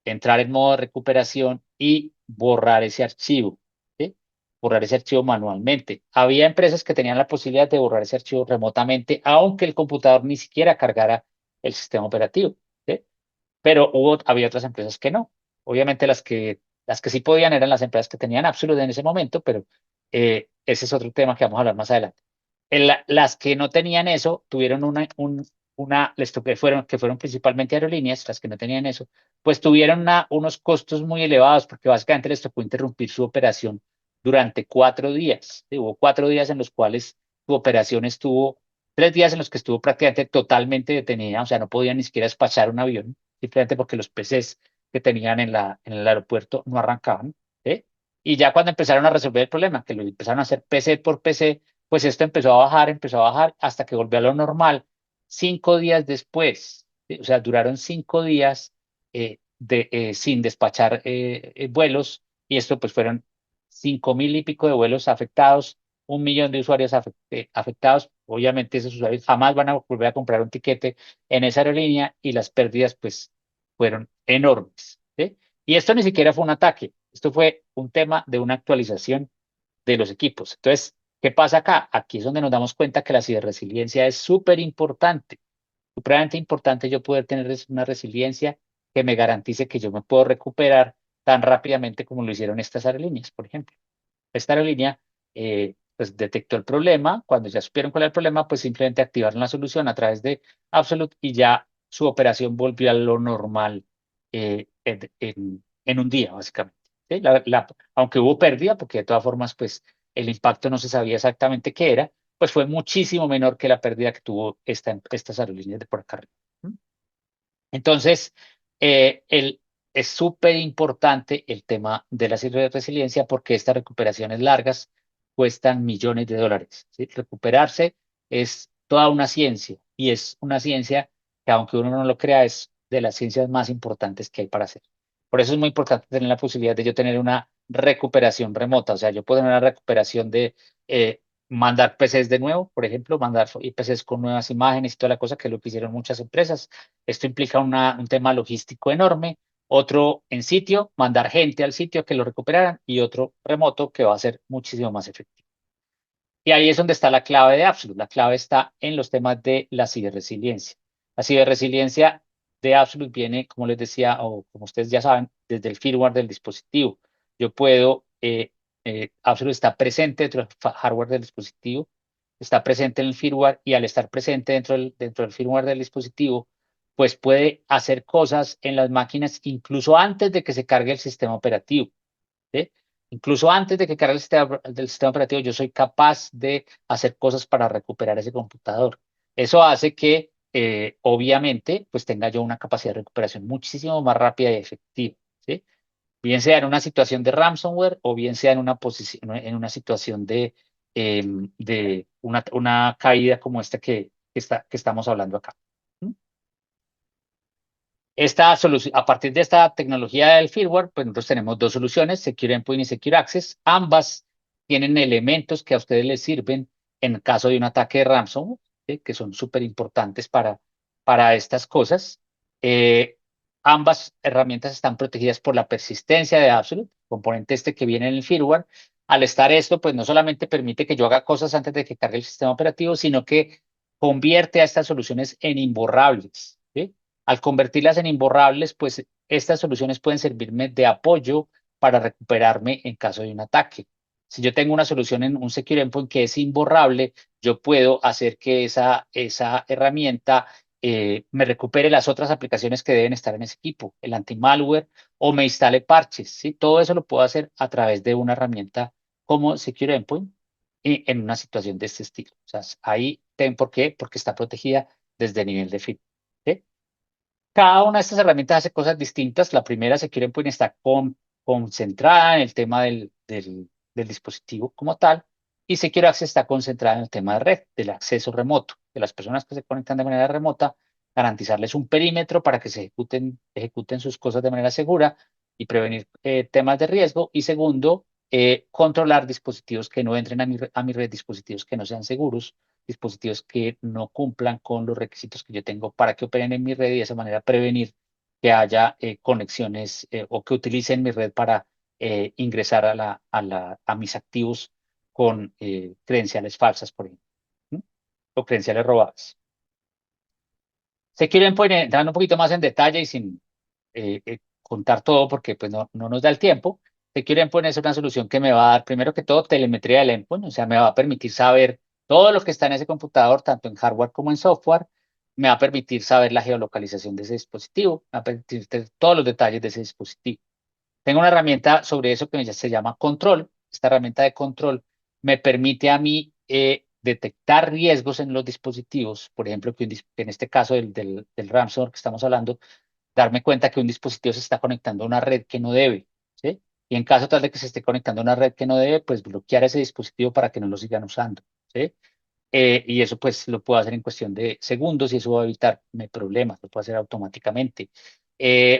entrar en modo de recuperación y borrar ese archivo, ¿sí? Borrar ese archivo manualmente. Había empresas que tenían la posibilidad de borrar ese archivo remotamente, aunque el computador ni siquiera cargara el sistema operativo, ¿sí? Pero había otras empresas que no. Obviamente las que sí podían eran las empresas que tenían Absolute en ese momento, pero ese es otro tema que vamos a hablar más adelante. Las que no tenían eso tuvieron que fueron principalmente aerolíneas, las que no tenían eso, pues tuvieron unos costos muy elevados porque básicamente les tocó interrumpir su operación durante 4 días. ¿Sí? Hubo 4 días en los cuales su operación estuvo, 3 días en los que estuvo prácticamente totalmente detenida, o sea, no podían ni siquiera despachar un avión simplemente porque los PCs que tenían en el aeropuerto no arrancaban. ¿Sí? Y ya cuando empezaron a resolver el problema, que lo empezaron a hacer PC por PC, pues esto empezó a bajar hasta que volvió a lo normal 5 días después. ¿Sí? O sea, duraron 5 días sin despachar vuelos y esto pues fueron 5.000 y pico de vuelos afectados, 1 millón de usuarios afectados. Obviamente esos usuarios jamás van a volver a comprar un tiquete en esa aerolínea y las pérdidas pues fueron enormes. ¿Sí? Y esto ni siquiera fue un ataque, esto fue un tema de una actualización de los equipos. Entonces, ¿qué pasa acá? Aquí es donde nos damos cuenta que la ciberresiliencia es súper importante, supremamente importante yo poder tener una resiliencia que me garantice que yo me puedo recuperar tan rápidamente como lo hicieron estas aerolíneas, por ejemplo. Esta aerolínea pues detectó el problema. Cuando ya supieron cuál era el problema, pues simplemente activaron la solución a través de Absolute y ya su operación volvió a lo normal en un día, básicamente. ¿Sí? Aunque hubo pérdida, porque de todas formas, pues el impacto no se sabía exactamente qué era, pues fue muchísimo menor que la pérdida que tuvo estas aerolíneas de por acá arriba. ¿Mm? Entonces, es súper importante el tema de la resiliencia porque estas recuperaciones largas cuestan millones de dólares. ¿Sí? Recuperarse es toda una ciencia y es una ciencia que, aunque uno no lo crea, es de las ciencias más importantes que hay para hacer. Por eso es muy importante tener la posibilidad de yo tener una recuperación remota. O sea, yo puedo tener una recuperación de mandar PCs de nuevo, por ejemplo, mandar PCs con nuevas imágenes y toda la cosa, que es lo que hicieron muchas empresas. Esto implica un tema logístico enorme. Otro en sitio, mandar gente al sitio que lo recuperaran, y otro remoto que va a ser muchísimo más efectivo. Y ahí es donde está la clave de Absolute. La clave está en los temas de la ciberresiliencia. La ciberresiliencia de Absolute viene, como les decía, o como ustedes ya saben, desde el firmware del dispositivo. Yo puedo, Absolute está presente dentro del hardware del dispositivo, está presente en el firmware, y al estar presente dentro del firmware del dispositivo, pues puede hacer cosas en las máquinas incluso antes de que se cargue el sistema operativo. ¿Sí? Incluso antes de que cargue del sistema operativo, yo soy capaz de hacer cosas para recuperar ese computador. Eso hace que, obviamente, pues tenga yo una capacidad de recuperación muchísimo más rápida y efectiva. ¿Sí? Bien sea en una situación de ransomware o bien sea en una situación de una caída como esta que estamos hablando acá. ¿Mm? Esta solución, a partir de esta tecnología del firmware, pues nosotros tenemos dos soluciones, Secure Endpoint y Secure Access. Ambas tienen elementos que a ustedes les sirven en caso de un ataque de ransomware, ¿sí? Que son súper importantes para estas cosas. Eh, Ambas herramientas están protegidas por la persistencia de Absolute, componente este que viene en el firmware. Al estar esto, pues no solamente permite que yo haga cosas antes de que cargue el sistema operativo, sino que convierte a estas soluciones en imborrables. ¿Sí? Al convertirlas en imborrables, pues estas soluciones pueden servirme de apoyo para recuperarme en caso de un ataque. Si yo tengo una solución en un Secure Endpoint que es imborrable, yo puedo hacer que esa herramienta me recupere las otras aplicaciones que deben estar en ese equipo, el anti-malware, o me instale parches. ¿Sí? Todo eso lo puedo hacer a través de una herramienta como Secure Endpoint y en una situación de este estilo. O sea, ahí, ¿por qué? Porque está protegida desde el nivel de firmware. ¿Sí? Cada una de estas herramientas hace cosas distintas. La primera, Secure Endpoint, está concentrada en el tema del dispositivo como tal, y Secure Access está concentrada en el tema de red, del acceso remoto, de las personas que se conectan de manera remota, garantizarles un perímetro para que se ejecuten sus cosas de manera segura y prevenir temas de riesgo. Y segundo, controlar dispositivos que no entren a mi red, dispositivos que no sean seguros, dispositivos que no cumplan con los requisitos que yo tengo para que operen en mi red, y de esa manera prevenir que haya conexiones o que utilicen mi red para ingresar a mis activos con credenciales falsas, por ejemplo, ¿no? O credenciales robadas. Se quieren pues, entrar un poquito más en detalle y sin contar todo, porque pues no nos da el tiempo. Se quieren poner una solución que me va a dar, primero que todo, telemetría del endpoint. O sea, me va a permitir saber todo lo que está en ese computador, tanto en hardware como en software. Me va a permitir saber la geolocalización de ese dispositivo, me va a permitir tener todos los detalles de ese dispositivo. Tengo una herramienta sobre eso que se llama Control. Esta herramienta de control me permite a mí detectar riesgos en los dispositivos. Por ejemplo, que en este caso del ransomware que estamos hablando, darme cuenta que un dispositivo se está conectando a una red que no debe, ¿sí? Y en caso tal de que se esté conectando a una red que no debe, pues bloquear ese dispositivo para que no lo sigan usando, ¿sí? Y eso pues lo puedo hacer en cuestión de segundos, y eso va a evitarme problemas, lo puedo hacer automáticamente.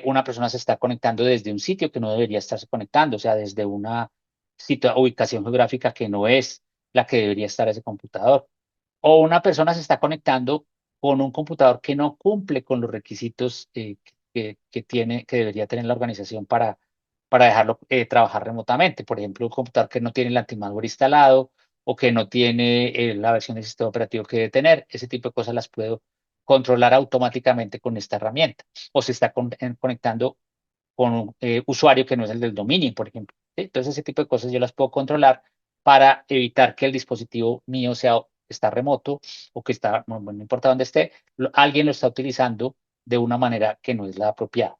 Una persona se está conectando desde un sitio que no debería estarse conectando, o sea, desde una ubicación geográfica que no es la que debería estar ese computador. O una persona se está conectando con un computador que no cumple con los requisitos que debería tener la organización para dejarlo trabajar remotamente. Por ejemplo, un computador que no tiene el antimalware instalado, o que no tiene la versión del sistema operativo que debe tener. Ese tipo de cosas las puedo controlar automáticamente con esta herramienta. O se está conectando con un usuario que no es el del dominio, por ejemplo. ¿Sí? Entonces, ese tipo de cosas yo las puedo controlar para evitar que el dispositivo mío está remoto o que está, no importa dónde esté, alguien lo está utilizando de una manera que no es la apropiada.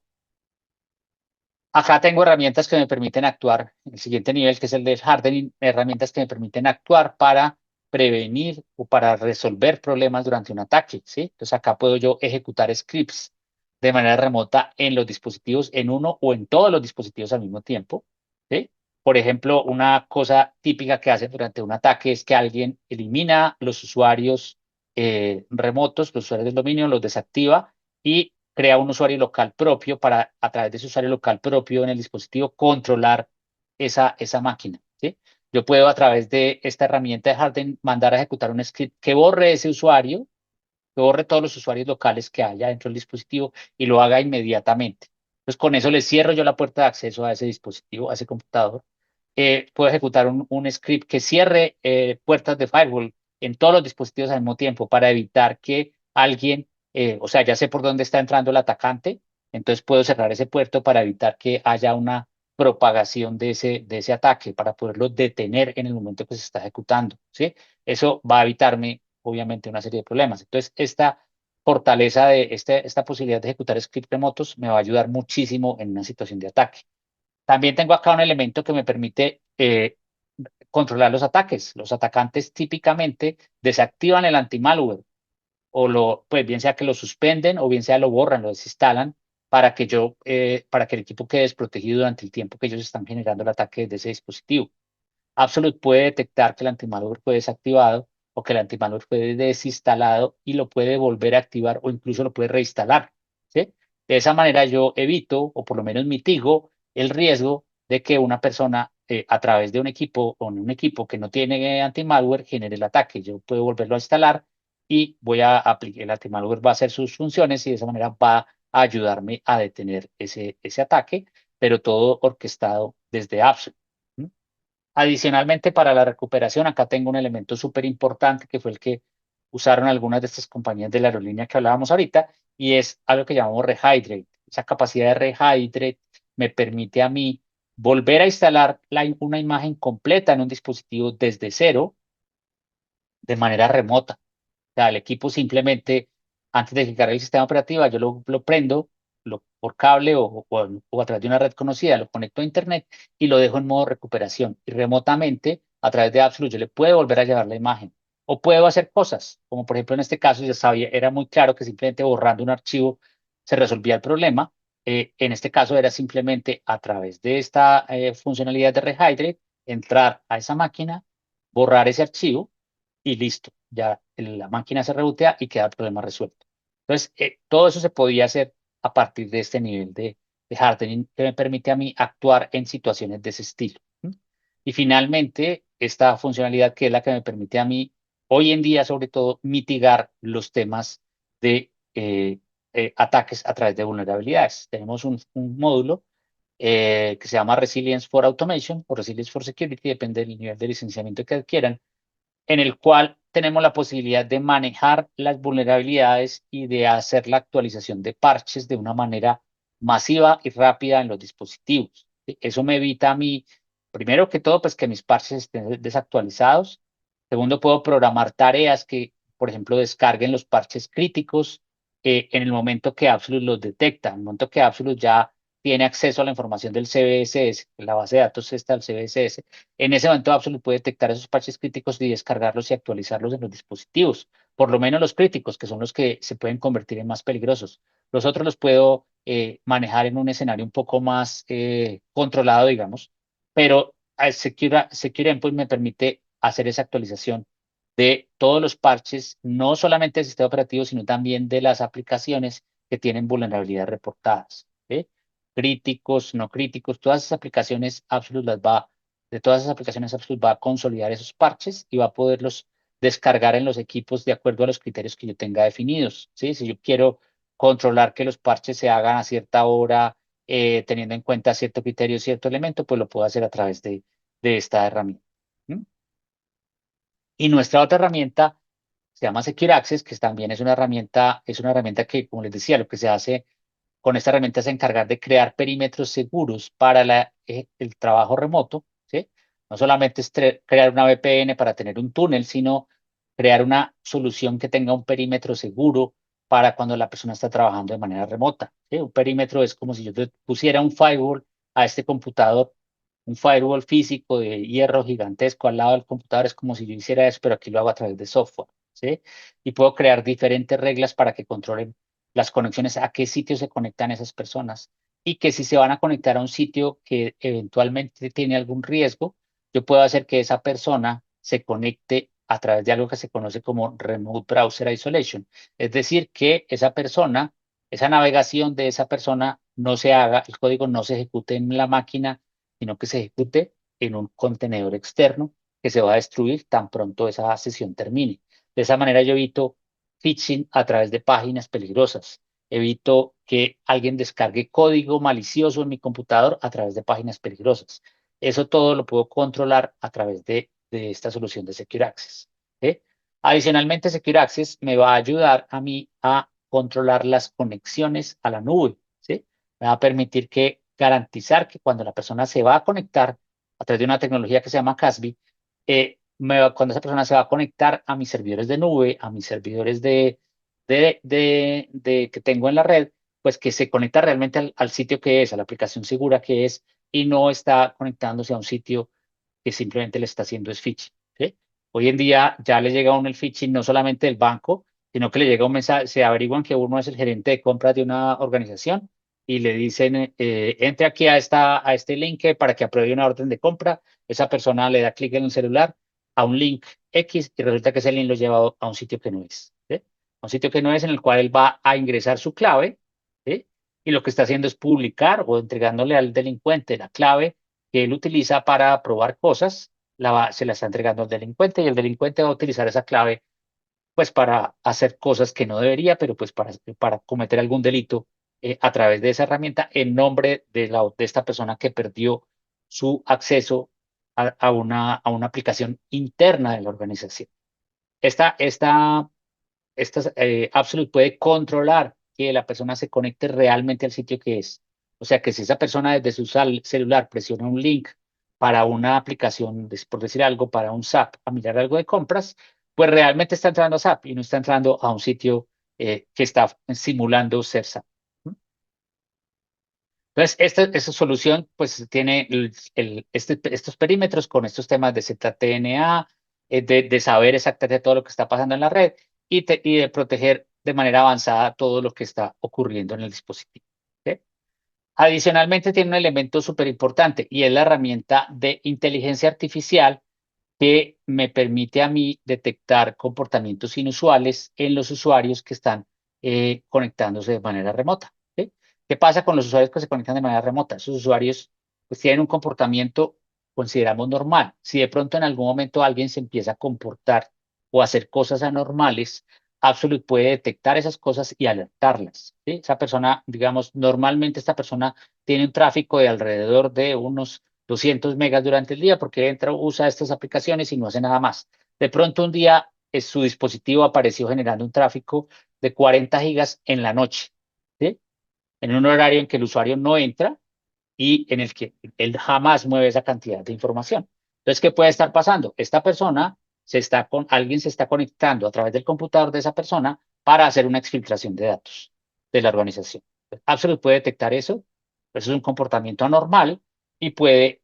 Acá tengo herramientas que me permiten actuar, el siguiente nivel, que es el del hardening, herramientas que me permiten actuar para prevenir o para resolver problemas durante un ataque, ¿sí? Entonces acá puedo yo ejecutar scripts de manera remota en los dispositivos, en uno o en todos los dispositivos al mismo tiempo, ¿sí? Por ejemplo, una cosa típica que hacen durante un ataque es que alguien elimina los usuarios remotos, los usuarios del dominio, los desactiva y crea un usuario local propio para, a través de ese usuario local propio en el dispositivo, controlar esa máquina, ¿sí? Yo puedo a través de esta herramienta de Harden mandar a ejecutar un script que borre ese usuario, que borre todos los usuarios locales que haya dentro del dispositivo y lo haga inmediatamente. Entonces, con eso le cierro yo la puerta de acceso a ese dispositivo, a ese computador. Puedo ejecutar un script que cierre puertas de firewall en todos los dispositivos al mismo tiempo para evitar que alguien, o sea, ya sé por dónde está entrando el atacante, entonces puedo cerrar ese puerto para evitar que haya una propagación de ese ataque, para poderlo detener en el momento que se está ejecutando, ¿sí? Eso va a evitarme, obviamente, una serie de problemas. Entonces, esta fortaleza de esta posibilidad de ejecutar scripts remotos me va a ayudar muchísimo en una situación de ataque. También tengo acá un elemento que me permite controlar los ataques. Los atacantes típicamente desactivan el anti-malware pues bien sea que lo suspenden o bien sea lo borran, lo desinstalan para que el equipo quede desprotegido durante el tiempo que ellos están generando el ataque de ese dispositivo. Absolute puede detectar que el antimalware fue desactivado o que el antimalware fue desinstalado y lo puede volver a activar o incluso lo puede reinstalar, ¿sí? De esa manera yo evito o por lo menos mitigo el riesgo de que una persona a través de un equipo o en un equipo que no tiene antimalware genere el ataque. Yo puedo volverlo a instalar y voy a aplicar, el antimalware va a hacer sus funciones y de esa manera va a ayudarme a detener ese ataque, pero todo orquestado desde Absolute. Adicionalmente, para la recuperación, acá tengo un elemento súper importante que fue el que usaron algunas de estas compañías de la aerolínea que hablábamos ahorita, y es algo que llamamos Rehydrate. Esa capacidad de Rehydrate me permite a mí volver a instalar una imagen completa en un dispositivo desde cero de manera remota. O sea, el equipo simplemente, antes de que cargue el sistema operativo, yo lo prendo por cable o a través de una red conocida, lo conecto a Internet y lo dejo en modo recuperación. Y remotamente, a través de Absolute, yo le puedo volver a llevar la imagen. O puedo hacer cosas, como por ejemplo en este caso, ya sabía, era muy claro que simplemente borrando un archivo se resolvía el problema. En este caso era simplemente a través de esta funcionalidad de Rehydrate, entrar a esa máquina, borrar ese archivo y listo, ya la máquina se rebotea y queda el problema resuelto. Entonces, todo eso se podía hacer a partir de este nivel de hardening que me permite a mí actuar en situaciones de ese estilo. ¿M? Y finalmente, esta funcionalidad que es la que me permite a mí, hoy en día, sobre todo, mitigar los temas de ataques a través de vulnerabilidades. Tenemos un módulo que se llama Resilience for Automation o Resilience for Security, depende del nivel de licenciamiento que adquieran, en el cual tenemos la posibilidad de manejar las vulnerabilidades y de hacer la actualización de parches de una manera masiva y rápida en los dispositivos. Eso me evita a mí, primero que todo, pues que mis parches estén desactualizados. Segundo, puedo programar tareas que, por ejemplo, descarguen los parches críticos en el momento que Absolute los detecta. En el momento que Absolute ya tiene acceso a la información del CVSS, la base de datos está el CVSS, en ese momento Absolute puede detectar esos parches críticos y descargarlos y actualizarlos en los dispositivos, por lo menos los críticos, que son los que se pueden convertir en más peligrosos. Los otros los puedo manejar en un escenario un poco más controlado, digamos, pero Secure Endpoint me permite hacer esa actualización de todos los parches, no solamente del sistema operativo, sino también de las aplicaciones que tienen vulnerabilidades reportadas. ¿Sí? Críticos, no críticos, todas esas aplicaciones Absolute de todas esas aplicaciones Absolute va a consolidar esos parches y va a poderlos descargar en los equipos de acuerdo a los criterios que yo tenga definidos. ¿Sí? Si yo quiero controlar que los parches se hagan a cierta hora, teniendo en cuenta cierto criterio, cierto elemento, pues lo puedo hacer a través de esta herramienta. ¿Mm? Y nuestra otra herramienta se llama Secure Access, que también es una herramienta que, como les decía, lo que se hace con esta herramienta es encargar de crear perímetros seguros para el trabajo remoto, ¿sí? No solamente es crear una VPN para tener un túnel, sino crear una solución que tenga un perímetro seguro para cuando la persona está trabajando de manera remota. ¿Sí? Un perímetro es como si yo te pusiera un firewall a este computador, un firewall físico de hierro gigantesco al lado del computador, es como si yo hiciera eso, pero aquí lo hago a través de software. ¿Sí? Y puedo crear diferentes reglas para que controlen las conexiones, a qué sitio se conectan esas personas y que si se van a conectar a un sitio que eventualmente tiene algún riesgo, yo puedo hacer que esa persona se conecte a través de algo que se conoce como Remote Browser Isolation. Es decir, que esa persona, esa navegación de esa persona no se haga, el código no se ejecute en la máquina, sino que se ejecute en un contenedor externo que se va a destruir tan pronto esa sesión termine. De esa manera yo evito phishing a través de páginas peligrosas. Evito que alguien descargue código malicioso en mi computador a través de páginas peligrosas. Eso todo lo puedo controlar a través de esta solución de Secure Access. ¿Sí? Adicionalmente, Secure Access me va a ayudar a mí a controlar las conexiones a la nube. ¿Sí? Me va a permitir que garantizar que cuando la persona se va a conectar a través de una tecnología que se llama CASB, cuando esa persona se va a conectar a mis servidores de nube, a mis servidores que tengo en la red, pues que se conecta realmente al sitio que es, a la aplicación segura que es, y no está conectándose a un sitio que simplemente le está haciendo es phishing. ¿Sí? Hoy en día ya le llega a uno el phishing no solamente del banco, sino que le llega un mensaje, se averiguan que uno es el gerente de compras de una organización y le dicen, entre aquí a este link para que apruebe una orden de compra. Esa persona le da clic en el celular a un link X y resulta que ese link lo lleva a un sitio que no es. ¿Sí? A un sitio que no es en el cual él va a ingresar su clave, ¿sí? Y lo que está haciendo es publicar o entregándole al delincuente la clave que él utiliza para probar cosas, se la está entregando al delincuente y el delincuente va a utilizar esa clave pues para hacer cosas que no debería, pero pues para cometer algún delito a través de esa herramienta en nombre de esta persona que perdió su acceso a una aplicación interna de la organización. Esta Absolute puede controlar que la persona se conecte realmente al sitio que es. O sea que si esa persona desde su celular presiona un link para una aplicación, por decir algo, para un SAP, a mirar algo de compras, pues realmente está entrando a SAP y no está entrando a un sitio que está simulando ser SAP. Entonces, esta solución pues tiene estos perímetros con estos temas de ZTNA, de saber exactamente todo lo que está pasando en la red y de proteger de manera avanzada todo lo que está ocurriendo en el dispositivo. ¿Sí? Adicionalmente, tiene un elemento súper importante y es la herramienta de inteligencia artificial que me permite a mí detectar comportamientos inusuales en los usuarios que están conectándose de manera remota. ¿Sí? ¿Qué pasa con los usuarios que se conectan de manera remota? Esos usuarios pues tienen un comportamiento, consideramos normal. Si de pronto en algún momento alguien se empieza a comportar o a hacer cosas anormales, Absolute puede detectar esas cosas y alertarlas. ¿Sí? Esa persona, digamos, normalmente esta persona tiene un tráfico de alrededor de unos 200 megas durante el día porque entra, usa estas aplicaciones y no hace nada más. De pronto un día su dispositivo apareció generando un tráfico de 40 gigas en la noche, ¿sí? En un horario en que el usuario no entra y en el que él jamás mueve esa cantidad de información. Entonces, ¿qué puede estar pasando? Alguien se está conectando a través del computador de esa persona para hacer una exfiltración de datos de la organización. Absolute puede detectar eso es un comportamiento anormal y puede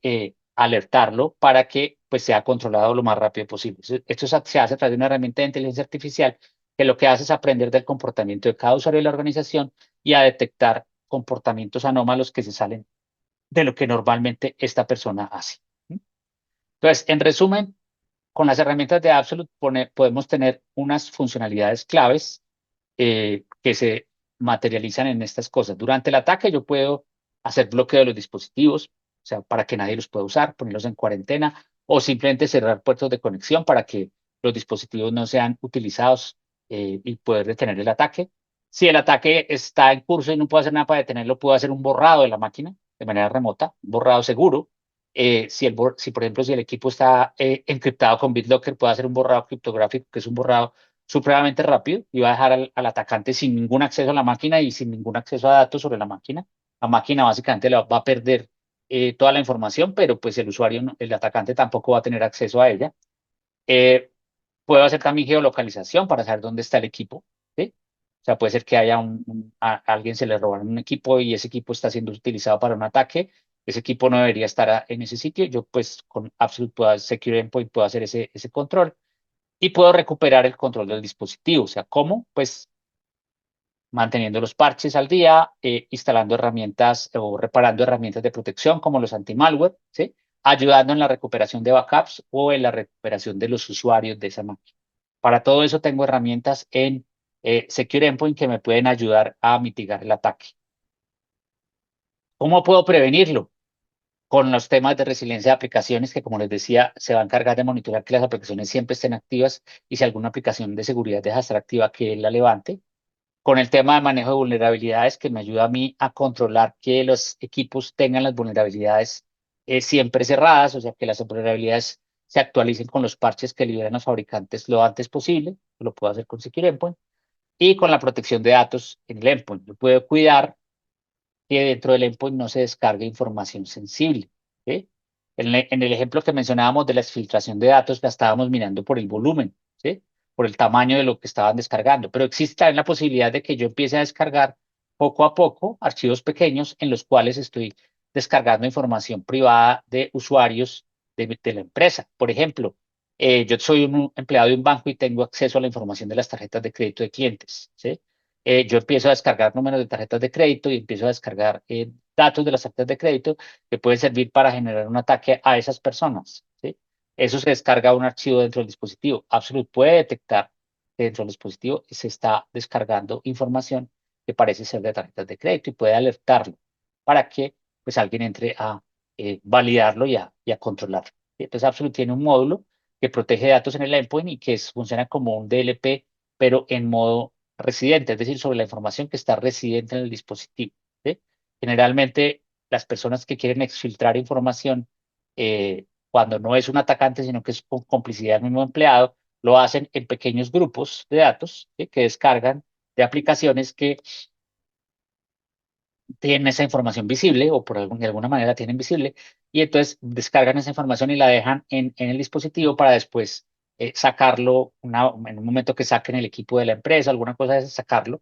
alertarlo para que pues, sea controlado lo más rápido posible. Esto se hace a través de una herramienta de inteligencia artificial que lo que hace es aprender del comportamiento de cada usuario de la organización y a detectar comportamientos anómalos que se salen de lo que normalmente esta persona hace. Entonces, en resumen, con las herramientas de Absolute podemos tener unas funcionalidades claves que se materializan en estas cosas. Durante el ataque yo puedo hacer bloqueo de los dispositivos, o sea, para que nadie los pueda usar, ponerlos en cuarentena o simplemente cerrar puertos de conexión para que los dispositivos no sean utilizados y poder detener el ataque. Si el ataque está en curso y no puedo hacer nada para detenerlo, puedo hacer un borrado de la máquina de manera remota, un borrado seguro. Si, por ejemplo, si el equipo está encriptado con BitLocker, puedo hacer un borrado criptográfico, que es un borrado supremamente rápido y va a dejar al atacante sin ningún acceso a la máquina y sin ningún acceso a datos sobre la máquina. La máquina básicamente va a perder toda la información, pero pues el usuario, el atacante tampoco va a tener acceso a ella. Eh, Puedo hacer también geolocalización para saber dónde está el equipo, ¿sí? O sea, puede ser que haya a alguien se le robaron un equipo y ese equipo está siendo utilizado para un ataque. Ese equipo no debería estar en ese sitio. Yo, pues, con Secure Endpoint puedo hacer ese control y puedo recuperar el control del dispositivo. O sea, ¿cómo? Pues manteniendo los parches al día, instalando herramientas o reparando herramientas de protección como los anti-malware, ¿sí? Ayudando en la recuperación de backups o en la recuperación de los usuarios de esa máquina. Para todo eso tengo herramientas en Secure Endpoint que me pueden ayudar a mitigar el ataque. ¿Cómo puedo prevenirlo? Con los temas de resiliencia de aplicaciones que, como les decía, se va a encargar de monitorear que las aplicaciones siempre estén activas y si alguna aplicación de seguridad deja de estar activa, que él la levante. Con el tema de manejo de vulnerabilidades que me ayuda a mí a controlar que los equipos tengan las vulnerabilidades siempre cerradas, o sea, que las vulnerabilidades se actualicen con los parches que liberan los fabricantes lo antes posible, lo puedo hacer con Secure Endpoint, y con la protección de datos en el endpoint. Yo puedo cuidar que dentro del endpoint no se descargue información sensible, ¿sí? En el ejemplo que mencionábamos de la exfiltración de datos, la estábamos mirando por el volumen, ¿sí? Por el tamaño de lo que estaban descargando. Pero existe también la posibilidad de que yo empiece a descargar poco a poco archivos pequeños en los cuales estoy descargando información privada de usuarios de la empresa. Por ejemplo, yo soy un empleado de un banco y tengo acceso a la información de las tarjetas de crédito de clientes, ¿sí? Yo empiezo a descargar números de tarjetas de crédito y empiezo a descargar datos de las tarjetas de crédito que pueden servir para generar un ataque a esas personas, ¿sí? Eso se descarga a un archivo dentro del dispositivo. Absolute puede detectar que dentro del dispositivo se está descargando información que parece ser de tarjetas de crédito y puede alertarlo para que pues alguien entre a validarlo y a controlarlo. Entonces Absolute tiene un módulo que protege datos en el endpoint y que funciona como un DLP, pero en modo residente, es decir, sobre la información que está residente en el dispositivo, ¿sí? Generalmente, las personas que quieren exfiltrar información, cuando no es un atacante, sino que es con complicidad del mismo empleado, lo hacen en pequeños grupos de datos, ¿sí? Que descargan de aplicaciones que tienen esa información visible o de alguna manera la tienen visible y entonces descargan esa información y la dejan en el dispositivo para después sacarlo en un momento que saquen el equipo de la empresa, alguna cosa es sacarlo,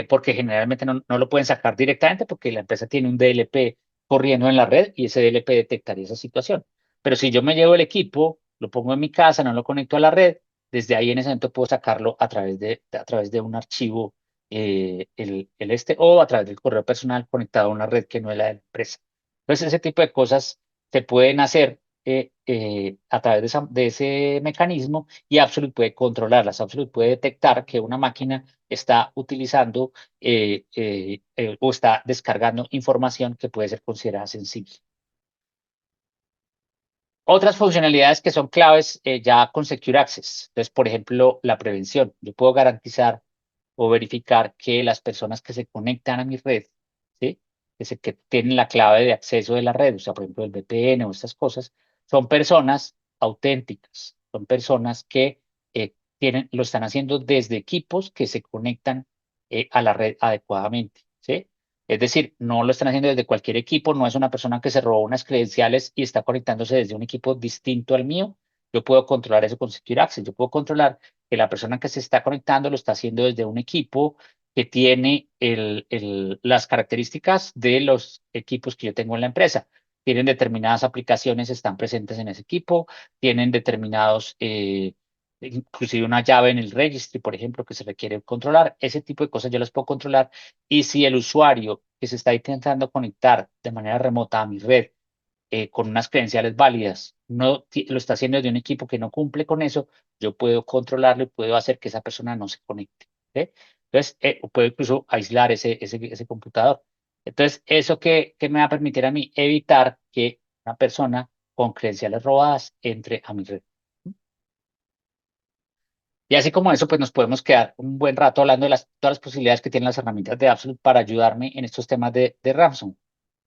porque generalmente no lo pueden sacar directamente porque la empresa tiene un DLP corriendo en la red y ese DLP detectaría esa situación. Pero si yo me llevo el equipo, lo pongo en mi casa, no lo conecto a la red, desde ahí en ese momento puedo sacarlo a través de un archivo o a través del correo personal conectado a una red que no es la de la empresa. Entonces, ese tipo de cosas se pueden hacer a través de ese mecanismo y Absolute puede controlarlas. Absolute puede detectar que una máquina está utilizando o está descargando información que puede ser considerada sensible. Otras funcionalidades que son claves ya con Secure Access. Entonces, por ejemplo, la prevención. Yo puedo garantizar o verificar que las personas que se conectan a mi red, ¿sí? Que tienen la clave de acceso de la red, o sea, por ejemplo, el VPN o estas cosas, son personas auténticas, son personas que lo están haciendo desde equipos que se conectan a la red adecuadamente, ¿sí? Es decir, no lo están haciendo desde cualquier equipo, no es una persona que se robó unas credenciales y está conectándose desde un equipo distinto al mío. Yo puedo controlar eso con Secure Access, yo puedo controlar que la persona que se está conectando lo está haciendo desde un equipo que tiene las características de los equipos que yo tengo en la empresa. Tienen determinadas aplicaciones, están presentes en ese equipo, tienen determinados, inclusive una llave en el registry, por ejemplo, que se requiere controlar. Ese tipo de cosas yo las puedo controlar. Y si el usuario que se está intentando conectar de manera remota a mi red con unas credenciales válidas, no lo está haciendo desde un equipo que no cumple con eso, yo puedo controlarlo y puedo hacer que esa persona no se conecte. ¿Sí? Entonces, puedo incluso aislar ese computador. Entonces, ¿eso que me va a permitir a mí evitar que una persona con credenciales robadas entre a mi red? Y así como eso, pues nos podemos quedar un buen rato hablando de todas las posibilidades que tienen las herramientas de Absolute para ayudarme en estos temas de ransom.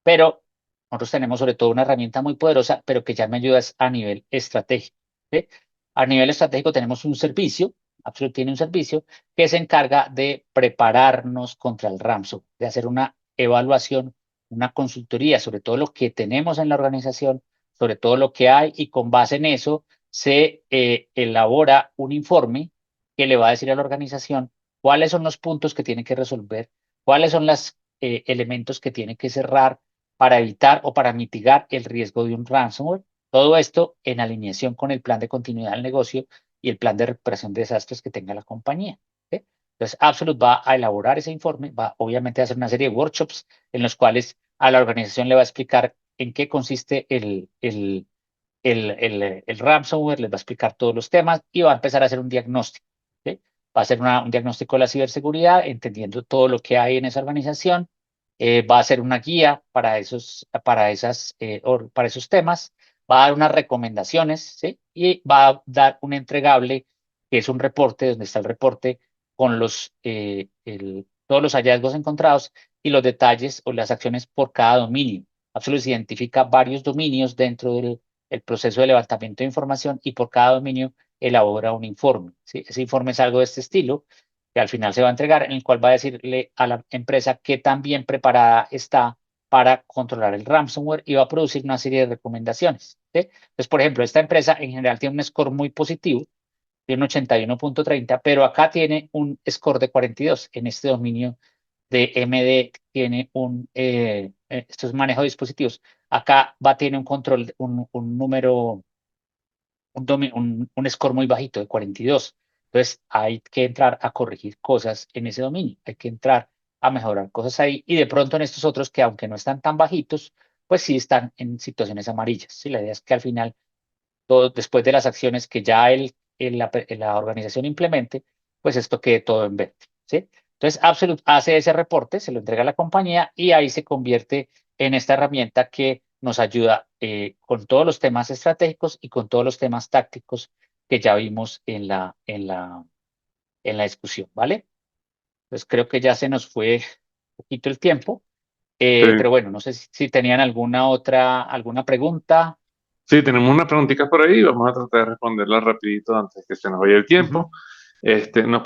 Pero nosotros tenemos sobre todo una herramienta muy poderosa, pero que ya me ayuda a nivel estratégico, ¿sí? A nivel estratégico tenemos un servicio, Absolute tiene un servicio que se encarga de prepararnos contra el ransomware, de hacer una evaluación, una consultoría sobre todo lo que tenemos en la organización, sobre todo lo que hay, y con base en eso se elabora un informe que le va a decir a la organización cuáles son los puntos que tiene que resolver, cuáles son los elementos que tiene que cerrar para evitar o para mitigar el riesgo de un ransomware. Todo esto en alineación con el plan de continuidad del negocio y el plan de recuperación de desastres que tenga la compañía. ¿Sí? Entonces, Absolute va a elaborar ese informe, va obviamente a hacer una serie de workshops en los cuales a la organización le va a explicar en qué consiste el ransomware, les va a explicar todos los temas y va a empezar a hacer un diagnóstico. ¿Sí? Va a hacer un diagnóstico de la ciberseguridad, entendiendo todo lo que hay en esa organización. Va a hacer una guía para esos temas, va a dar unas recomendaciones, ¿sí? Y va a dar un entregable, que es un reporte, donde está el reporte con todos los hallazgos encontrados y los detalles o las acciones por cada dominio. Absolute identifica varios dominios dentro del el proceso de levantamiento de información y por cada dominio elabora un informe. ¿Sí? Ese informe es algo de este estilo, que al final se va a entregar, en el cual va a decirle a la empresa qué tan bien preparada está para controlar el ransomware y va a producir una serie de recomendaciones. ¿Sí? Entonces, por ejemplo, esta empresa en general tiene un score muy positivo, tiene un 81.30, pero acá tiene un score de 42 en este dominio de MD. Tiene esto es manejo de dispositivos. Acá va a tener un control, un número, un score muy bajito de 42. Entonces hay que entrar a corregir cosas en ese dominio, hay que entrar a mejorar cosas ahí y de pronto en estos otros que aunque no están tan bajitos, pues sí están en situaciones amarillas. ¿Sí? La idea es que al final, todo, después de las acciones que ya la organización implemente, pues esto quede todo en verde. ¿Sí? Entonces, Absolute hace ese reporte, se lo entrega a la compañía y ahí se convierte en esta herramienta que nos ayuda con todos los temas estratégicos y con todos los temas tácticos que ya vimos en la discusión, ¿vale? Entonces, creo que ya se nos fue un poquito el tiempo, Sí, pero bueno, no sé si tenían alguna pregunta. sí, tenemos unas preguntitas por ahí, vamos a tratar de responderlas rapidito antes que se nos vaya el Ujú. tiempo. Nos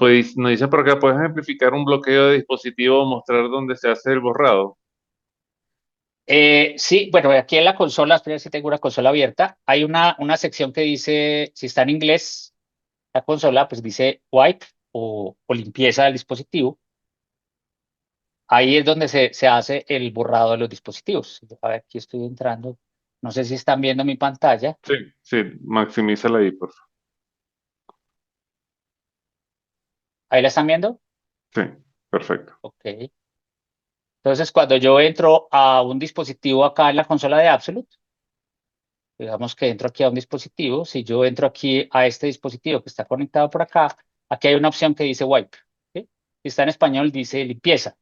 dicen por acá, ¿puedes ejemplificar un bloqueo de dispositivo o mostrar dónde se hace el borrado? Sí, bueno, aquí en la consola, espera si tengo una consola abierta, hay una sección que dice, si está en inglés, la consola, pues dice wipe o limpieza del dispositivo. Ahí es donde se hace el borrado de los dispositivos. A ver, aquí estoy entrando. No sé si están viendo mi pantalla. Sí, sí, maximízala ahí, por favor. ¿Ahí la están viendo? Sí, perfecto. Ok. Entonces, cuando yo entro a un dispositivo acá en la consola de Absolute, digamos que entro aquí a un dispositivo, si yo entro aquí a este dispositivo que está conectado por acá, aquí hay una opción que dice wipe. ¿Sí? Si está en español, dice limpieza.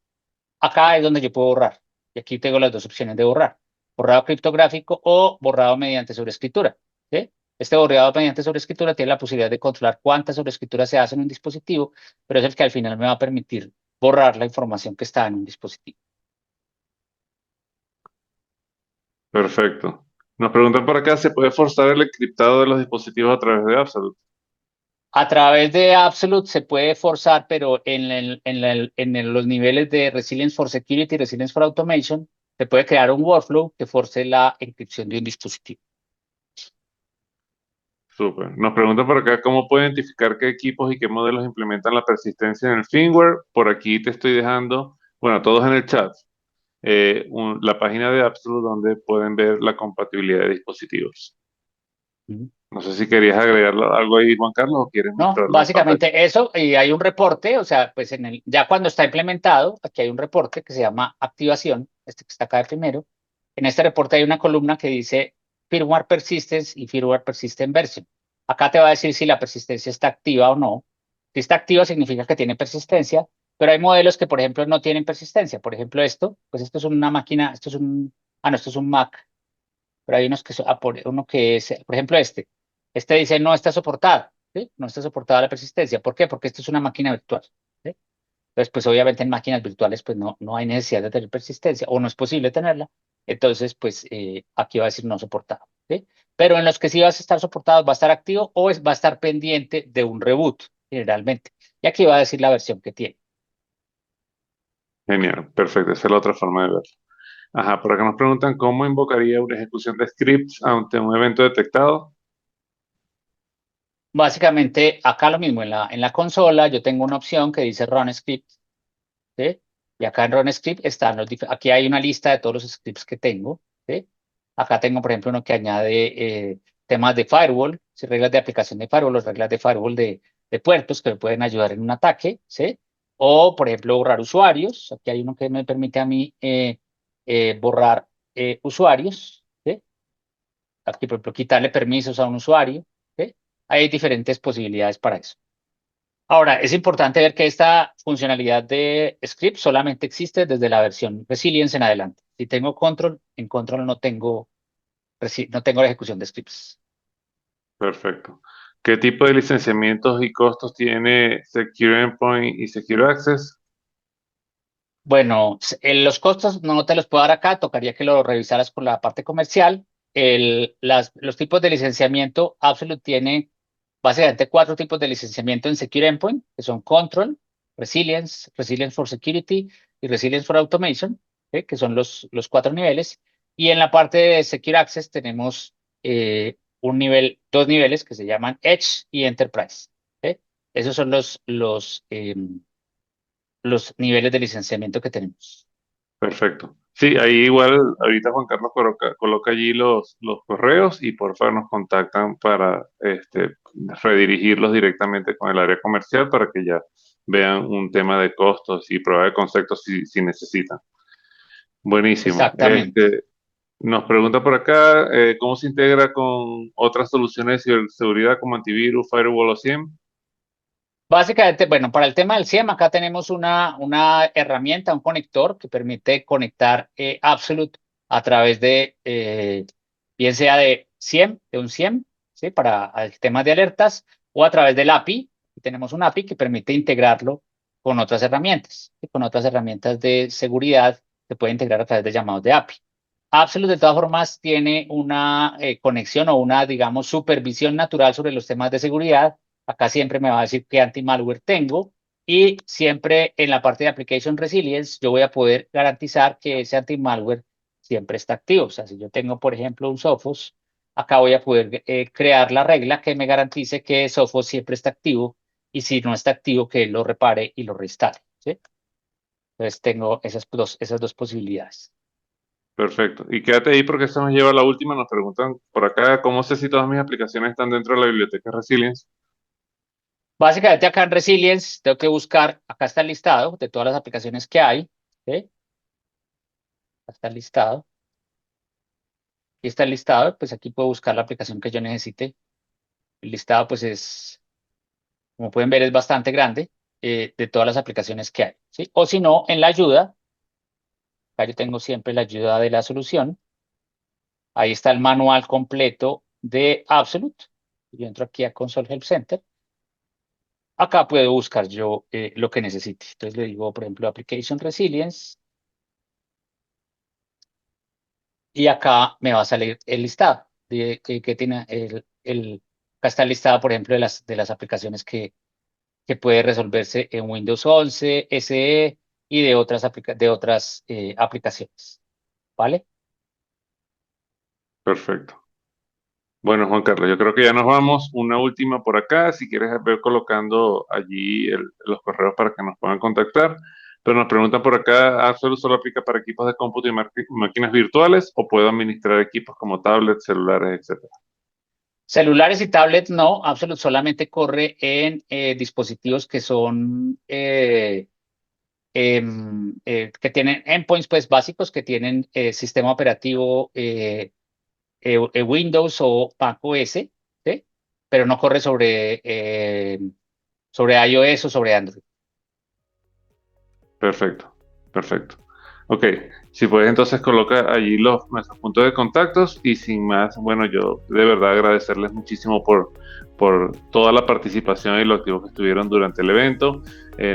Acá es donde yo puedo borrar. Y aquí tengo las dos opciones de borrar. Borrado criptográfico o borrado mediante sobreescritura. ¿Sí? Este borrado mediante sobreescritura tiene la posibilidad de controlar cuántas sobreescrituras se hacen en un dispositivo, pero es el que al final me va a permitir borrar la información que está en un dispositivo. Perfecto. Nos preguntan por acá, ¿se puede forzar el encriptado de los dispositivos a través de Absolute? A través de Absolute se puede forzar, pero los niveles de Resilience for Security y Resilience for Automation, se puede crear un workflow que force la encripción de un dispositivo. Súper. Nos preguntan por acá, ¿cómo puede identificar qué equipos y qué modelos implementan la persistencia en el firmware? Por aquí te estoy dejando, bueno, todos en el chat, la página de Absolute donde pueden ver la compatibilidad de dispositivos. No sé si querías agregar algo ahí, Juan Carlos, o quieres No, mostrarlo en pantalla. básicamente eso, y hay un reporte, o sea, pues ya cuando está implementado, aquí hay un reporte que se llama activación, este que está acá de primero. En este reporte hay una columna que dice firmware persistence y firmware persistent version. Acá te va a decir si la persistencia está activa o no. Si está activa significa que tiene persistencia, pero hay modelos que, por ejemplo, no tienen persistencia. Por ejemplo, pues esto es una máquina, no, esto es un Mac, pero hay unos uno que es, por ejemplo, este dice no está soportado, ¿sí? No está soportada la persistencia. ¿Por qué? Porque esto es una máquina virtual, ¿sí? Entonces, pues obviamente en máquinas virtuales, pues no hay necesidad de tener persistencia o no es posible tenerla. Entonces, pues aquí va a decir no soportado, ¿sí? Pero en los que sí vas a estar soportado, va a estar activo o va a estar pendiente de un reboot, generalmente. Y aquí va a decir la versión que tiene. Genial, perfecto, esa es la otra forma de verlo. Ajá, por acá nos preguntan cómo invocaría una ejecución de scripts ante un evento detectado. Básicamente, acá lo mismo, en la consola yo tengo una opción que dice Run Script, ¿sí? Y acá en Run Script están aquí hay una lista de todos los scripts que tengo, ¿sí? Acá tengo, por ejemplo, uno que añade temas de firewall, ¿sí? Reglas de aplicación de firewall, las reglas de firewall de puertos que me pueden ayudar en un ataque, ¿sí? O, por ejemplo, borrar usuarios. Aquí hay uno que me permite a mí borrar usuarios, ¿sí? Aquí, por ejemplo, quitarle permisos a un usuario, ¿sí? Hay diferentes posibilidades para eso. Ahora, es importante ver que esta funcionalidad de script solamente existe desde la versión Resilience en adelante. Si tengo control, en control no tengo la ejecución de scripts. Perfecto. ¿Qué tipo de licenciamientos y costos tiene Secure Endpoint y Secure Access? Bueno, los costos no te los puedo dar acá, tocaría que lo revisaras por la parte comercial. Los tipos de licenciamiento, Absolute tiene básicamente 4 tipos de licenciamiento en Secure Endpoint, que son Control, Resilience, Resilience for Security y Resilience for Automation, ¿sí? Que son los 4 niveles. Y en la parte de Secure Access tenemos dos niveles que se llaman Edge y Enterprise, ¿sí? Esos son los niveles de licenciamiento que tenemos. Perfecto. Sí, ahí igual ahorita Juan Carlos coloca allí los correos y por favor nos contactan para redirigirlos directamente con el área comercial para que ya vean un tema de costos y prueba de conceptos si necesitan. Buenísimo. Exactamente. Nos pregunta por acá, ¿cómo se integra con otras soluciones de ciberseguridad como antivirus, firewall o SIEM? Básicamente, bueno, para el tema del SIEM, acá tenemos una herramienta, un conector que permite conectar Absolute a través bien sea de SIEM, de un SIEM, ¿sí? Para temas de alertas, o a través del API. Y tenemos un API que permite integrarlo con otras herramientas, ¿sí? Con otras herramientas de seguridad se puede integrar a través de llamados de API. Absolute, de todas formas, tiene una conexión o una, digamos, supervisión natural sobre los temas de seguridad. Acá siempre me va a decir qué anti-malware tengo y siempre en la parte de Application Resilience yo voy a poder garantizar que ese anti-malware siempre está activo. O sea, si yo tengo, por ejemplo, un Sophos, acá voy a poder crear la regla que me garantice que Sophos siempre está activo y si no está activo, que lo repare y lo reinstale, ¿sí? Entonces tengo esas dos posibilidades. Perfecto. Y quédate ahí porque eso nos lleva a la última. Nos preguntan por acá, ¿cómo sé si todas mis aplicaciones están dentro de la biblioteca Resilience? Básicamente acá en Resilience tengo que buscar, acá está el listado de todas las aplicaciones que hay, ¿sí? Acá está el listado. Aquí está el listado, pues aquí puedo buscar la aplicación que yo necesite. El listado, pues como pueden ver, es bastante grande de todas las aplicaciones que hay, ¿sí? O si no, en la ayuda, acá yo tengo siempre la ayuda de la solución. Ahí está el manual completo de Absolute. Yo entro aquí a Console Help Center. Acá puedo buscar yo lo que necesite. Entonces le digo, por ejemplo, Application Resilience. Y acá me va a salir el listado que tiene acá está el listado, por ejemplo, de las aplicaciones que puede resolverse en Windows 11, SE y de otras aplicaciones, ¿vale? Perfecto. Bueno, Juan Carlos, yo creo que ya nos vamos. Una última por acá. Si quieres ver colocando allí los correos para que nos puedan contactar. Pero nos preguntan por acá, ¿Absolute solo aplica para equipos de cómputo y máquinas virtuales o puedo administrar equipos como tablets, celulares, etcétera? Celulares y tablets no, Absolute solamente corre en dispositivos que son que tienen endpoints pues básicos, que tienen sistema operativo Windows o Mac OS, ¿sí? Pero no corre sobre iOS o sobre Android. Perfecto, perfecto. Ok, si puedes entonces coloca allí nuestros puntos de contactos y sin más, bueno, yo de verdad agradecerles muchísimo por toda la participación y lo activos que estuvieron durante el evento.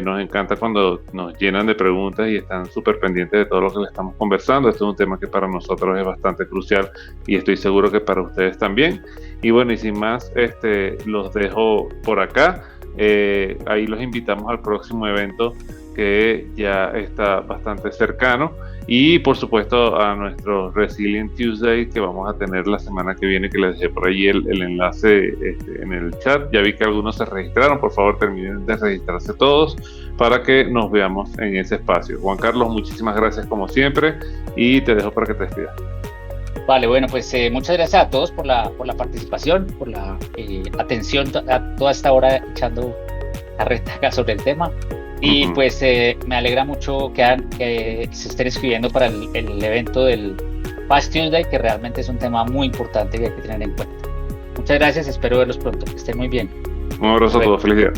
Nos encanta cuando nos llenan de preguntas y están súper pendientes de todo lo que le estamos conversando. Este es un tema que para nosotros es bastante crucial y estoy seguro que para ustedes también. Y bueno, y sin más, los dejo por acá. Ahí los invitamos al próximo evento que ya está bastante cercano Y por supuesto a nuestro Resilient Tuesday que vamos a tener la semana que viene, que les dejé por ahí el enlace en el chat. Ya vi que algunos se registraron, por favor terminen de registrarse todos para que nos veamos en ese espacio. Juan Carlos, muchísimas gracias como siempre y te dejo para que te despidas. Vale, bueno, pues muchas gracias a todos por la participación, por la atención a toda esta hora echando la retaca sobre el tema. Y pues me alegra mucho que se estén escribiendo para el evento del Fast Tuesday, que realmente es un tema muy importante que hay que tener en cuenta. Muchas gracias, espero verlos pronto. Que estén muy bien. Un abrazo a todos, feliz día.